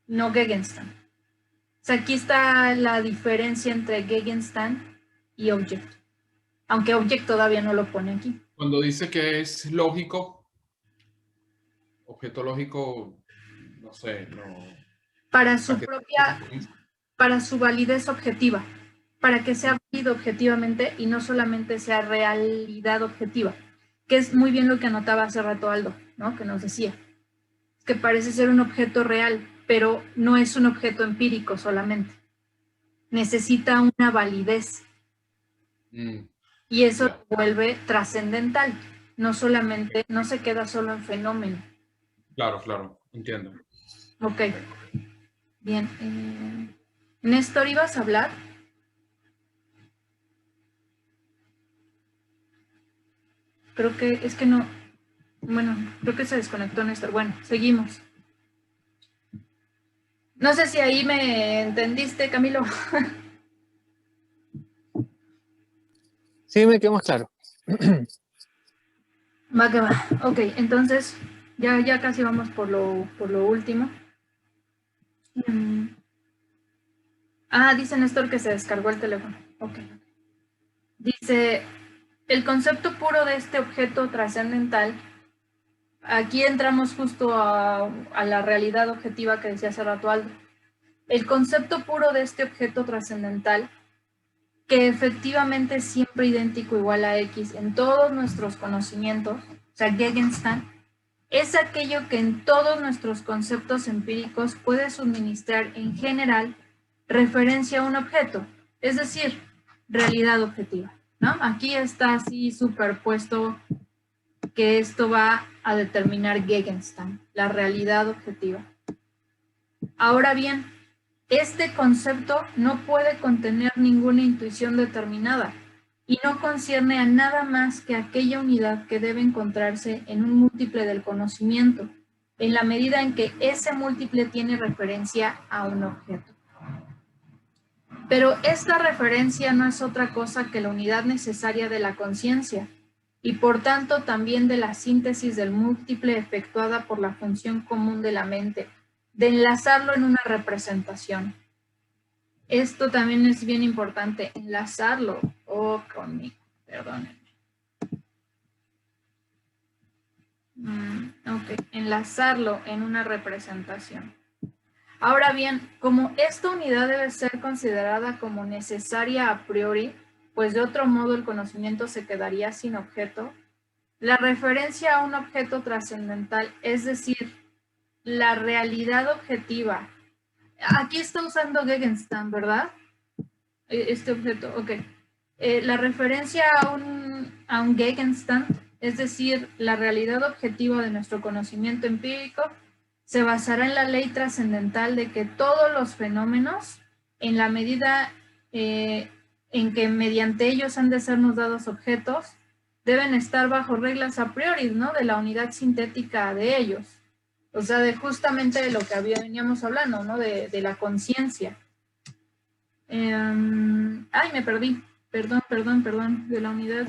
Speaker 1: no Gegenstand. O sea, aquí está la diferencia entre Gegenstand y object. Aunque object todavía no lo pone aquí.
Speaker 5: Cuando dice que es lógico, objeto lógico, no sé, no.
Speaker 1: Para su propia, para su validez objetiva, para que sea válido objetivamente y no solamente sea realidad objetiva, que es muy bien lo que anotaba hace rato Aldo, ¿no? Que nos decía, que parece ser un objeto real, pero no es un objeto empírico solamente. Necesita una validez. Y eso lo vuelve trascendental. No solamente, no se queda solo en fenómeno.
Speaker 5: Claro, claro, entiendo.
Speaker 1: Ok. Bien. Néstor, ¿ibas a hablar? Creo que es que no. Bueno, creo que se desconectó Néstor. Bueno, seguimos. No sé si ahí me entendiste, Camilo.
Speaker 2: Sí, me quedó más claro.
Speaker 1: Va que va. Ok, entonces ya casi vamos por lo último. Dice Néstor que se descargó el teléfono. Ok. Dice, el concepto puro de este objeto trascendental, aquí entramos justo a la realidad objetiva que decía hace rato Aldo. El concepto puro de este objeto trascendental, que efectivamente es siempre idéntico igual a X en todos nuestros conocimientos, o sea, Gegenstand, es aquello que en todos nuestros conceptos empíricos puede suministrar en general referencia a un objeto, es decir, realidad objetiva, ¿no? Aquí está así superpuesto que esto va a determinar Gegenstand, la realidad objetiva. Ahora bien, este concepto no puede contener ninguna intuición determinada y no concierne a nada más que aquella unidad que debe encontrarse en un múltiple del conocimiento, en la medida en que ese múltiple tiene referencia a un objeto. Pero esta referencia no es otra cosa que la unidad necesaria de la conciencia y por tanto también de la síntesis del múltiple efectuada por la función común de la mente, de enlazarlo en una representación. Esto también es bien importante, enlazarlo. Conmigo, perdónenme. Ok, enlazarlo en una representación. Ahora bien, como esta unidad debe ser considerada como necesaria a priori, pues de otro modo el conocimiento se quedaría sin objeto, la referencia a un objeto trascendental, es decir, la realidad objetiva. Aquí está usando Gegenstand, ¿verdad? Este objeto, ok. La referencia a un Gegenstand, es decir, la realidad objetiva de nuestro conocimiento empírico, se basará en la ley trascendental de que todos los fenómenos, en la medida en que mediante ellos han de sernos dados objetos, deben estar bajo reglas a priori, ¿no? De la unidad sintética de ellos. O sea, de justamente de lo que veníamos hablando, ¿no? De la conciencia. Me perdí. Perdón. De la unidad.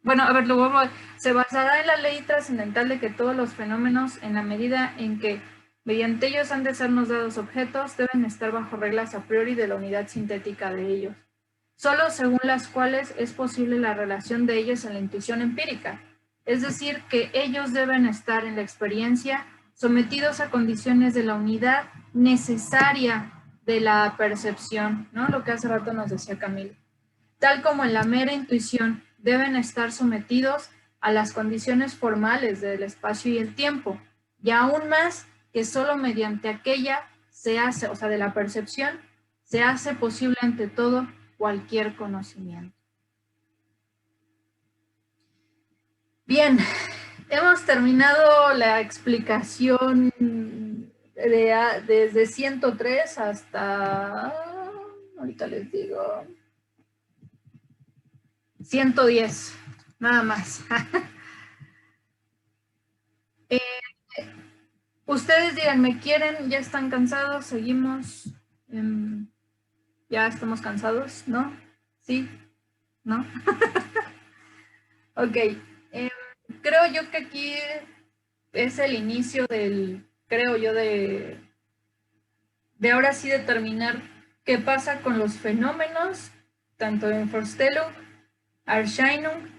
Speaker 1: Bueno, a ver, lo vuelvo a... Se basará en la ley trascendental de que todos los fenómenos, en la medida en que mediante ellos han de sernos dados objetos, deben estar bajo reglas a priori de la unidad sintética de ellos, solo según las cuales es posible la relación de ellos en la intuición empírica. Es decir, que ellos deben estar en la experiencia sometidos a condiciones de la unidad necesaria de la percepción, ¿no? Lo que hace rato nos decía Camilo. Tal como en la mera intuición, deben estar sometidos a las condiciones formales del espacio y el tiempo, y aún más que solo mediante aquella se hace, o sea, de la percepción, se hace posible ante todo cualquier conocimiento. Bien, hemos terminado la explicación desde 103 hasta, ahorita les digo, 110, nada más. Ustedes díganme, ¿quieren? ¿Ya están cansados? ¿Seguimos? ¿Ya estamos cansados? ¿No? ¿Sí? ¿No? Ok. Creo yo que aquí es el inicio del, creo yo, de ahora sí determinar qué pasa con los fenómenos, tanto en Vorstellung, Erscheinung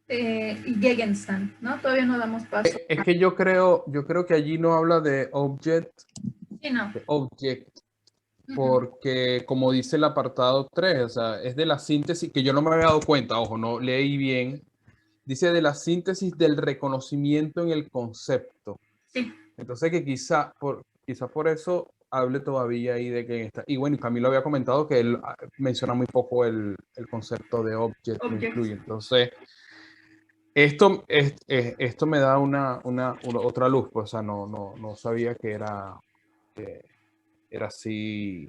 Speaker 1: y Gegenstand, ¿no? Todavía no damos paso.
Speaker 5: Es que yo creo que allí no habla de object,
Speaker 1: Sí, no.
Speaker 5: de object, porque como dice el apartado 3, o sea, es de la síntesis, que yo no me había dado cuenta, ojo, no leí bien, dice de la síntesis del reconocimiento en el concepto.
Speaker 1: Sí.
Speaker 5: Entonces que quizá por eso hable todavía ahí de que está. Y bueno, Camilo había comentado que él menciona muy poco el concepto de object, lo incluye. Entonces, esto me da una otra luz, pues, o sea, no sabía que era así.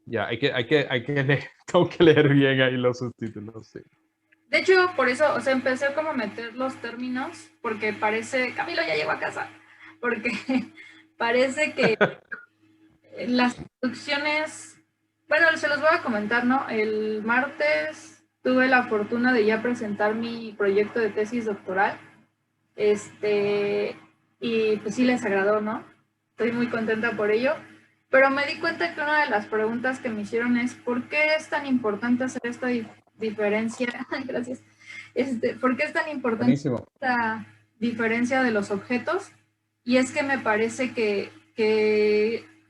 Speaker 5: Ya, hay que leer, tengo que leer bien ahí los subtítulos, sí.
Speaker 1: De hecho, por eso, o sea, empecé como a meter los términos, porque parece, Camilo ya llegó a casa, porque parece que las traducciones, bueno, se los voy a comentar, ¿no? El martes tuve la fortuna de ya presentar mi proyecto de tesis doctoral, y pues sí les agradó, ¿no? Estoy muy contenta por ello, pero me di cuenta que una de las preguntas que me hicieron es, ¿por qué es tan importante hacer esta diferencia? Gracias. ¿Por qué es tan importante
Speaker 5: Buenísimo.
Speaker 1: esta diferencia de los objetos? Y es que me parece que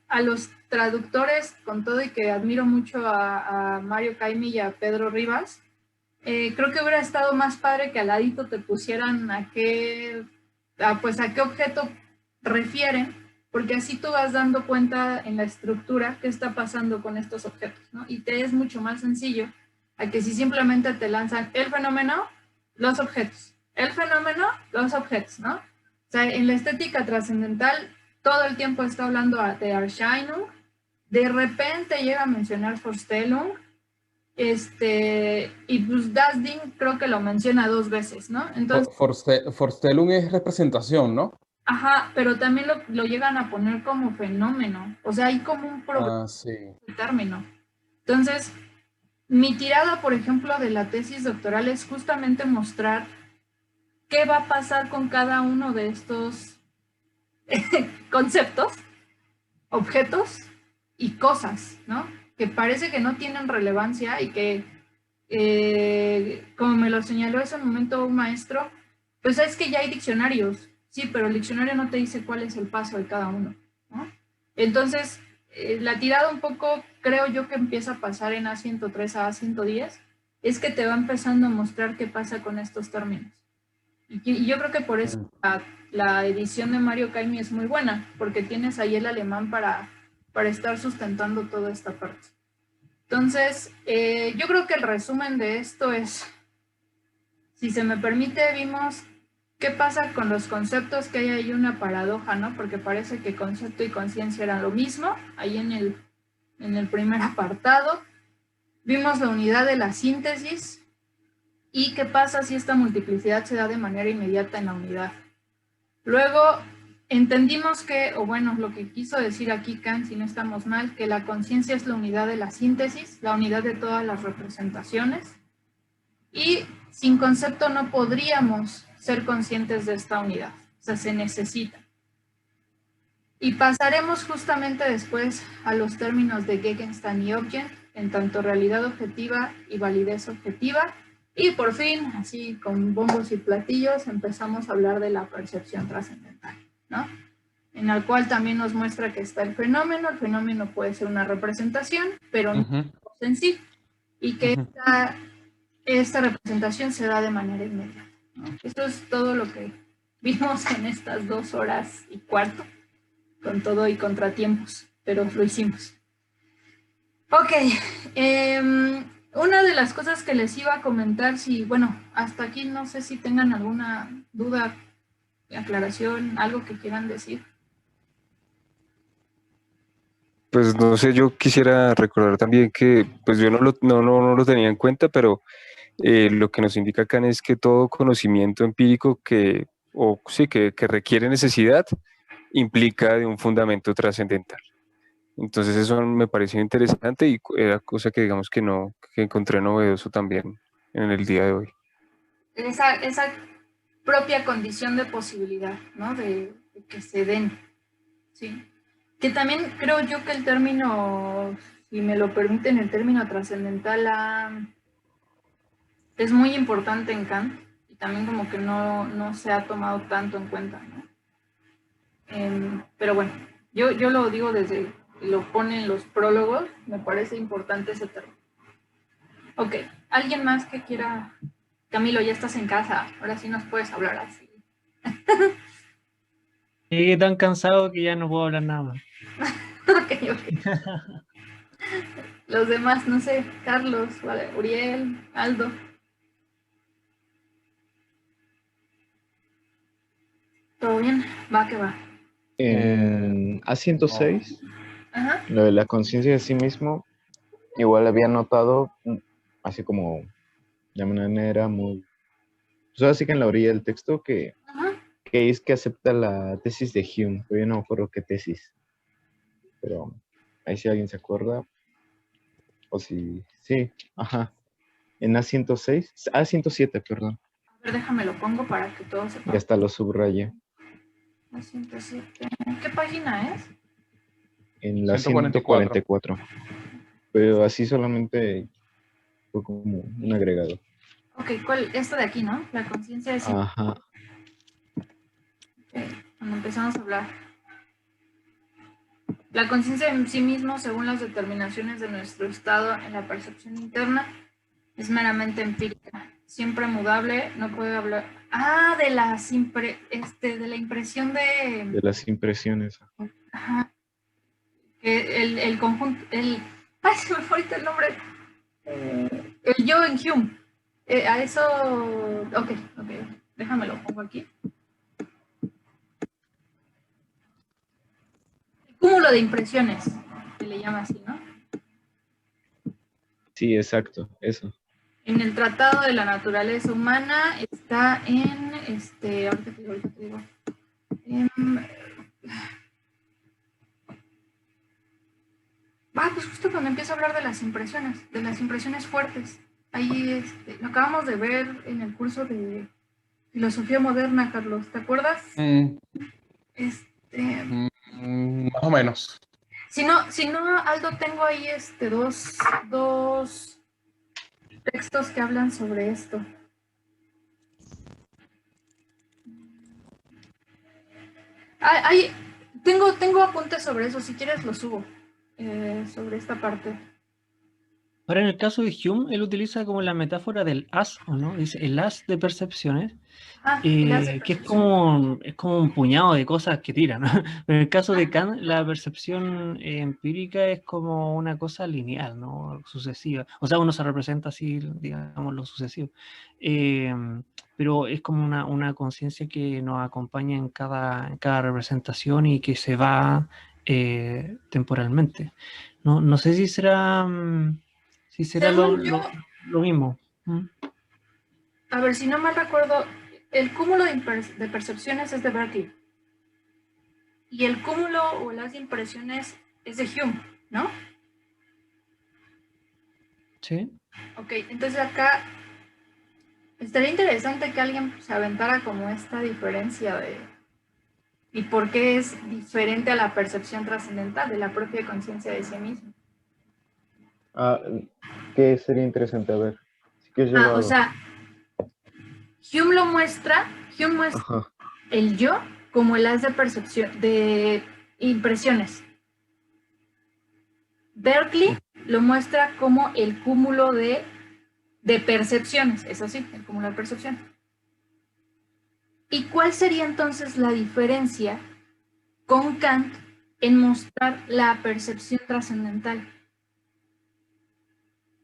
Speaker 1: a los traductores, con todo y que admiro mucho a Mario Caimi y a Pedro Rivas, creo que hubiera estado más padre que al ladito te pusieran a qué objeto refieren, porque así tú vas dando cuenta en la estructura qué está pasando con estos objetos, ¿no? Y te es mucho más sencillo a que si simplemente te lanzan el fenómeno, los objetos, el fenómeno, los objetos, ¿no? O sea, en la estética trascendental todo el tiempo está hablando de Erscheinung, de repente llega a mencionar Vorstellung, y pues Dasding creo que lo menciona 2 veces, ¿no? Entonces,
Speaker 5: Vorstellung es representación, ¿no?
Speaker 1: ajá, pero también lo llegan a poner como fenómeno, o sea, hay como un problema
Speaker 5: Sí.
Speaker 1: término. Entonces, mi tirada, por ejemplo, de la tesis doctoral es justamente mostrar qué va a pasar con cada uno de estos conceptos, objetos y cosas, ¿no? Que parece que no tienen relevancia y que, como me lo señaló ese momento un maestro, pues es que ya hay diccionarios, sí, pero el diccionario no te dice cuál es el paso de cada uno, ¿no? Entonces, la tirada un poco, creo yo que empieza a pasar en A103 a A110, es que te va empezando a mostrar qué pasa con estos términos. Y yo creo que por eso la edición de Mario Caimi es muy buena, porque tienes ahí el alemán para estar sustentando toda esta parte. Entonces, yo creo que el resumen de esto es, si se me permite, vimos qué pasa con los conceptos, que hay ahí una paradoja, ¿no? Porque parece que concepto y conciencia eran lo mismo, ahí en el primer apartado. Vimos la unidad de la síntesis y qué pasa si esta multiplicidad se da de manera inmediata en la unidad. Luego entendimos que, o bueno, lo que quiso decir aquí Kant, si no estamos mal, que la conciencia es la unidad de la síntesis, la unidad de todas las representaciones, y sin concepto no podríamos ser conscientes de esta unidad, o sea, se necesita. Y pasaremos justamente después a los términos de Gegenstand y Object, en tanto realidad objetiva y validez objetiva, y por fin, así con bombos y platillos, empezamos a hablar de la percepción trascendental, ¿no? en el cual también nos muestra que está el fenómeno puede ser una representación, pero no en sí, y que esta representación se da de manera inmediata, ¿no? Eso es todo lo que vimos en estas 2 horas y cuarto, con todo y contratiempos, pero lo hicimos. Ok, una de las cosas que les iba a comentar, bueno, hasta aquí no sé si tengan alguna duda, aclaración, algo que quieran decir.
Speaker 3: Pues no sé, yo quisiera recordar también que pues yo no lo tenía en cuenta, pero lo que nos indica acá es que todo conocimiento empírico que requiere necesidad implica de un fundamento trascendental. Entonces eso me pareció interesante y era cosa que digamos que encontré novedoso también en el día de hoy.
Speaker 1: Esa propia condición de posibilidad, ¿no? De que se den, ¿sí? Que también creo yo que el término, si me lo permiten, el término trascendental es muy importante en Kant y también como que no se ha tomado tanto en cuenta, ¿no? Pero bueno, yo lo digo desde que lo ponen los prólogos, me parece importante ese término. Ok, ¿alguien más que quiera? Camilo, ya estás en casa, ahora sí nos puedes hablar así.
Speaker 6: Llegué tan cansado que ya no puedo hablar nada más.
Speaker 1: Ok. Los demás, no sé, Carlos, Uriel, Aldo. ¿Todo bien? Va que va.
Speaker 4: En A106,
Speaker 1: Ajá.
Speaker 4: lo de la conciencia de sí mismo, igual había notado, así como de manera muy... Pues así que en la orilla del texto que es que acepta la tesis de Hume, pero yo no me acuerdo qué tesis. Pero ahí si alguien se acuerda, o si... Sí, ajá. En A106, A107, perdón.
Speaker 1: A ver, déjame lo pongo para que todos sepan.
Speaker 4: Y hasta lo subrayé.
Speaker 1: A107. ¿Qué página es?
Speaker 4: En la 144. Pero así solamente fue como un agregado.
Speaker 1: Ok, ¿cuál? Esto de aquí, ¿no? La conciencia de sí.
Speaker 4: Ajá.
Speaker 1: Okay. Cuando empezamos a hablar. La conciencia en sí mismo, según las determinaciones de nuestro estado en la percepción interna, es meramente empírica, siempre mudable, no puede hablar. Ah, de la impresión de.
Speaker 4: De las impresiones.
Speaker 1: Ajá. Que el conjunto, ay, se me fue ahorita el nombre. El yo en Hume. A eso. Ok. Déjame lo pongo aquí. El cúmulo de impresiones, se le llama así, ¿no?
Speaker 4: Sí, exacto, eso.
Speaker 1: En el Tratado de la Naturaleza Humana está en, ahorita te digo. Pues justo cuando empieza a hablar de las impresiones fuertes. Ahí lo acabamos de ver en el curso de Filosofía Moderna, Carlos, ¿te acuerdas?
Speaker 5: Más o menos.
Speaker 1: Si no, Aldo, tengo ahí dos textos que hablan sobre esto. Tengo apuntes sobre eso, si quieres lo subo, sobre esta parte.
Speaker 6: Ahora, en el caso de Hume, él utiliza como la metáfora del haz, ¿o no? Dice el haz de percepciones, que es como un puñado de cosas que tiran, ¿no? Pero en el caso de Kant, la percepción empírica es como una cosa lineal, ¿no? Sucesiva. O sea, uno se representa así, digamos, lo sucesivo. Pero es como una conciencia que nos acompaña en cada representación y que se va temporalmente. No sé si será... Sí, será lo mismo.
Speaker 1: A ver, si no mal recuerdo, el cúmulo de percepciones es de Berkeley. Y el cúmulo o las impresiones es de Hume, ¿no?
Speaker 6: Sí.
Speaker 1: Ok, entonces acá estaría interesante que alguien se aventara como esta diferencia de... y por qué es diferente a la percepción trascendental de la propia conciencia de sí mismo.
Speaker 4: ¿Qué sería interesante? A ver.
Speaker 1: O sea, Hume muestra
Speaker 4: Ajá.
Speaker 1: el yo como el haz de percepción, de impresiones. Berkeley lo muestra como el cúmulo de percepciones, es así, el cúmulo de percepción. ¿Y cuál sería entonces la diferencia con Kant en mostrar la percepción trascendental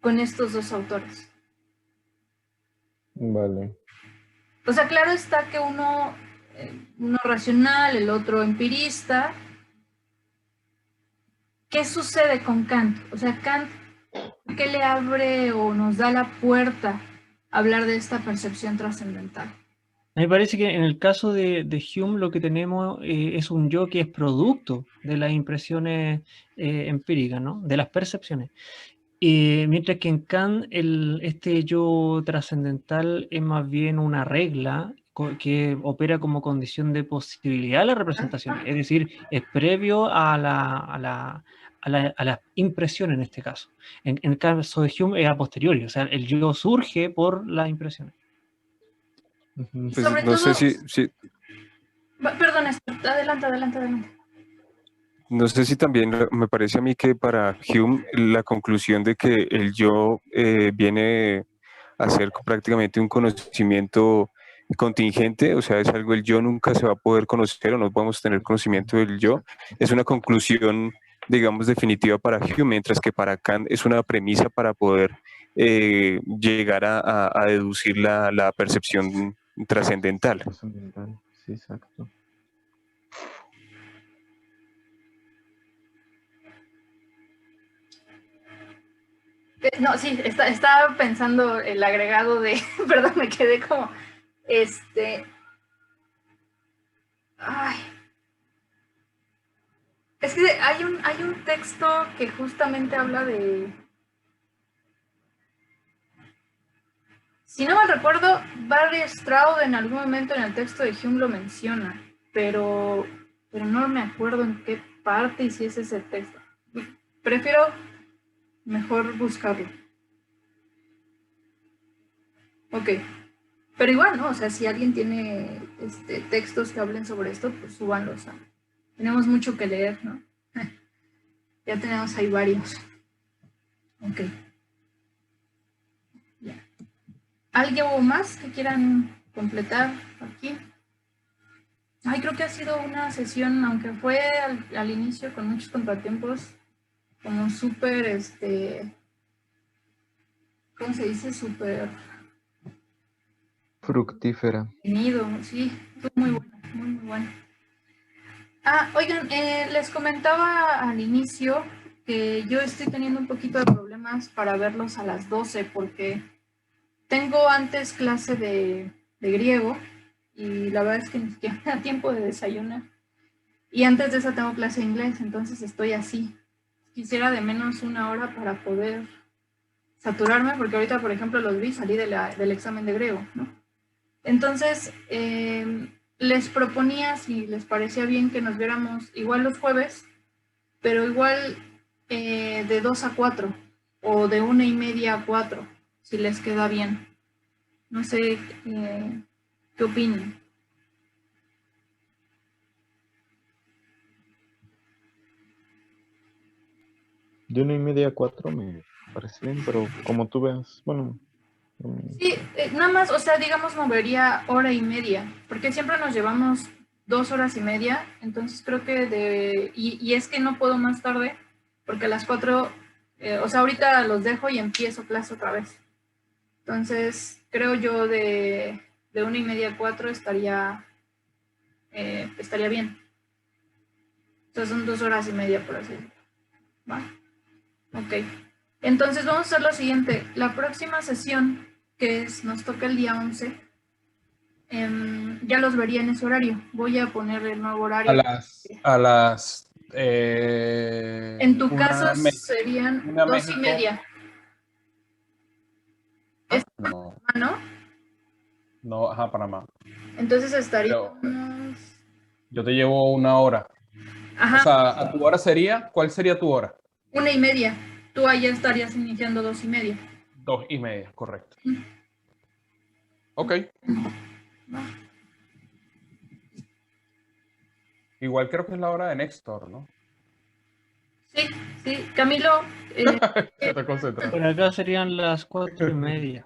Speaker 1: con estos dos autores?
Speaker 4: Vale.
Speaker 1: O sea, claro está que uno racional, el otro empirista. ¿Qué sucede con Kant? O sea, Kant, ¿qué le abre o nos da la puerta a hablar de esta percepción trascendental?
Speaker 6: Me parece que en el caso de Hume lo que tenemos es un yo que es producto de las impresiones empíricas, ¿no? De las percepciones. Mientras que en Kant este yo trascendental es más bien una regla que opera como condición de posibilidad de la representación, es decir, es previo a la impresión en este caso. En el caso de Hume es a posteriori, o sea, el yo surge por las impresiones.
Speaker 1: Y
Speaker 3: Pues
Speaker 1: sobre
Speaker 3: no
Speaker 1: todo,
Speaker 3: sé si,
Speaker 1: perdón, adelante.
Speaker 3: no sé si también me parece a mí que para Hume la conclusión de que el yo viene a ser prácticamente un conocimiento contingente, o sea, es algo, el yo nunca se va a poder conocer o no podemos tener conocimiento del yo, es una conclusión, digamos, definitiva para Hume, mientras que para Kant es una premisa para poder llegar a deducir la percepción trascendental.
Speaker 4: Trascendental, sí, exacto.
Speaker 1: No, sí, estaba pensando el agregado de, perdón, me quedé como, ay, es que hay un texto que justamente habla de, si no mal recuerdo, Barry Stroud en algún momento en el texto de Hume lo menciona, pero no me acuerdo en qué parte y si es ese texto. Prefiero mejor buscarlo. Ok. Pero igual, ¿no? O sea, si alguien tiene textos que hablen sobre esto, pues súbanlos. Tenemos mucho que leer, ¿no? Ya tenemos ahí varios. Ok. Ya. ¿Algo más que quieran completar aquí? Ay, creo que ha sido una sesión, aunque fue al inicio con muchos contratiempos, como súper, ¿cómo se dice? Súper
Speaker 4: Fructífera.
Speaker 1: tenido, sí, fue muy bueno, muy bueno. Oigan, les comentaba al inicio que yo estoy teniendo un poquito de problemas para verlos a las 12 porque tengo antes clase de griego y la verdad es que ni siquiera me da tiempo de desayunar. Y antes de eso tengo clase de inglés, entonces estoy así. Quisiera de menos una hora para poder saturarme, porque ahorita, por ejemplo, los vi, salí del examen de griego, ¿no? Entonces, les proponía, si les parecía bien, que nos viéramos igual los jueves, pero igual de 2 a 4 o de 1:30 a 4, si les queda bien. No sé qué opinan.
Speaker 4: De 1:30 a 4 me parece bien, pero como tú veas, bueno.
Speaker 1: Sí, nada más, o sea, digamos, movería 1:30, porque siempre nos llevamos 2 horas y media, entonces creo que y es que no puedo más tarde, porque a las 4, o sea, ahorita los dejo y empiezo clase otra vez. Entonces, creo yo de 1:30 a 4 estaría bien. Entonces son 2 horas y media, por así decirlo. ¿Va? Ok. Entonces vamos a hacer lo siguiente. La próxima sesión, que nos toca el día 11, ya los vería en ese horario. Voy a poner el nuevo horario. En tu caso serían 2:30. ¿Es
Speaker 5: No.
Speaker 1: ¿no?
Speaker 5: No, ajá, Panamá.
Speaker 1: Entonces estaríamos...
Speaker 5: Yo te llevo 1 hora.
Speaker 1: Ajá.
Speaker 5: O sea, ¿a tu hora sería? ¿Cuál sería tu hora?
Speaker 1: 1:30. Tú allá estarías iniciando 2:30.
Speaker 5: 2:30, correcto. Ok. Igual creo que es la hora de Néstor, ¿no?
Speaker 1: Sí, sí. Camilo.
Speaker 5: Te concentras.
Speaker 6: Por acá serían las 4:30.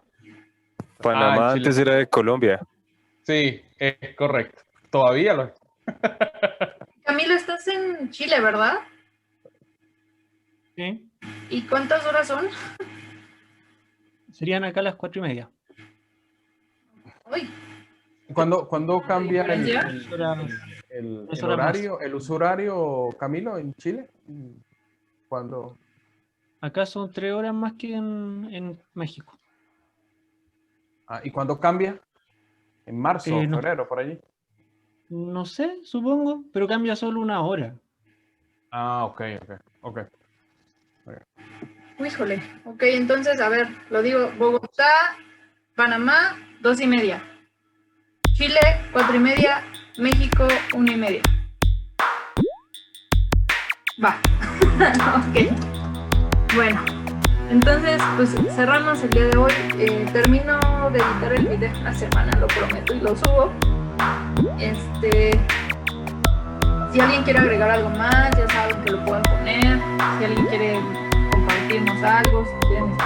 Speaker 3: Panamá
Speaker 5: Chile.
Speaker 3: antes era de Colombia.
Speaker 5: Sí, es correcto. Todavía lo es.
Speaker 1: Camilo, estás en Chile, ¿verdad?
Speaker 6: ¿Sí?
Speaker 1: ¿Y cuántas horas son?
Speaker 6: Serían acá las 4:30.
Speaker 1: Uy,
Speaker 5: ¿Cuándo cambia
Speaker 1: diferencia?
Speaker 5: el
Speaker 6: Dos horas
Speaker 5: horario, el uso horario, Camilo, en Chile? ¿Cuándo?
Speaker 6: Acá son 3 horas más que en México.
Speaker 5: ¿Y cuándo cambia? ¿En marzo,
Speaker 6: No.
Speaker 5: febrero, por allí?
Speaker 6: No sé, supongo, pero cambia solo 1 hora.
Speaker 5: Ok.
Speaker 1: híjole. Ok, entonces, a ver, lo digo. Bogotá, Panamá, 2:30. Chile, 4:30. México, 1:30. Va. Ok. Bueno, entonces, pues cerramos el día de hoy. Termino de editar el video en la semana, lo prometo, y lo subo. Si alguien quiere agregar algo más, ya saben que lo pueden poner. Si alguien quiere compartirnos algo, si quieren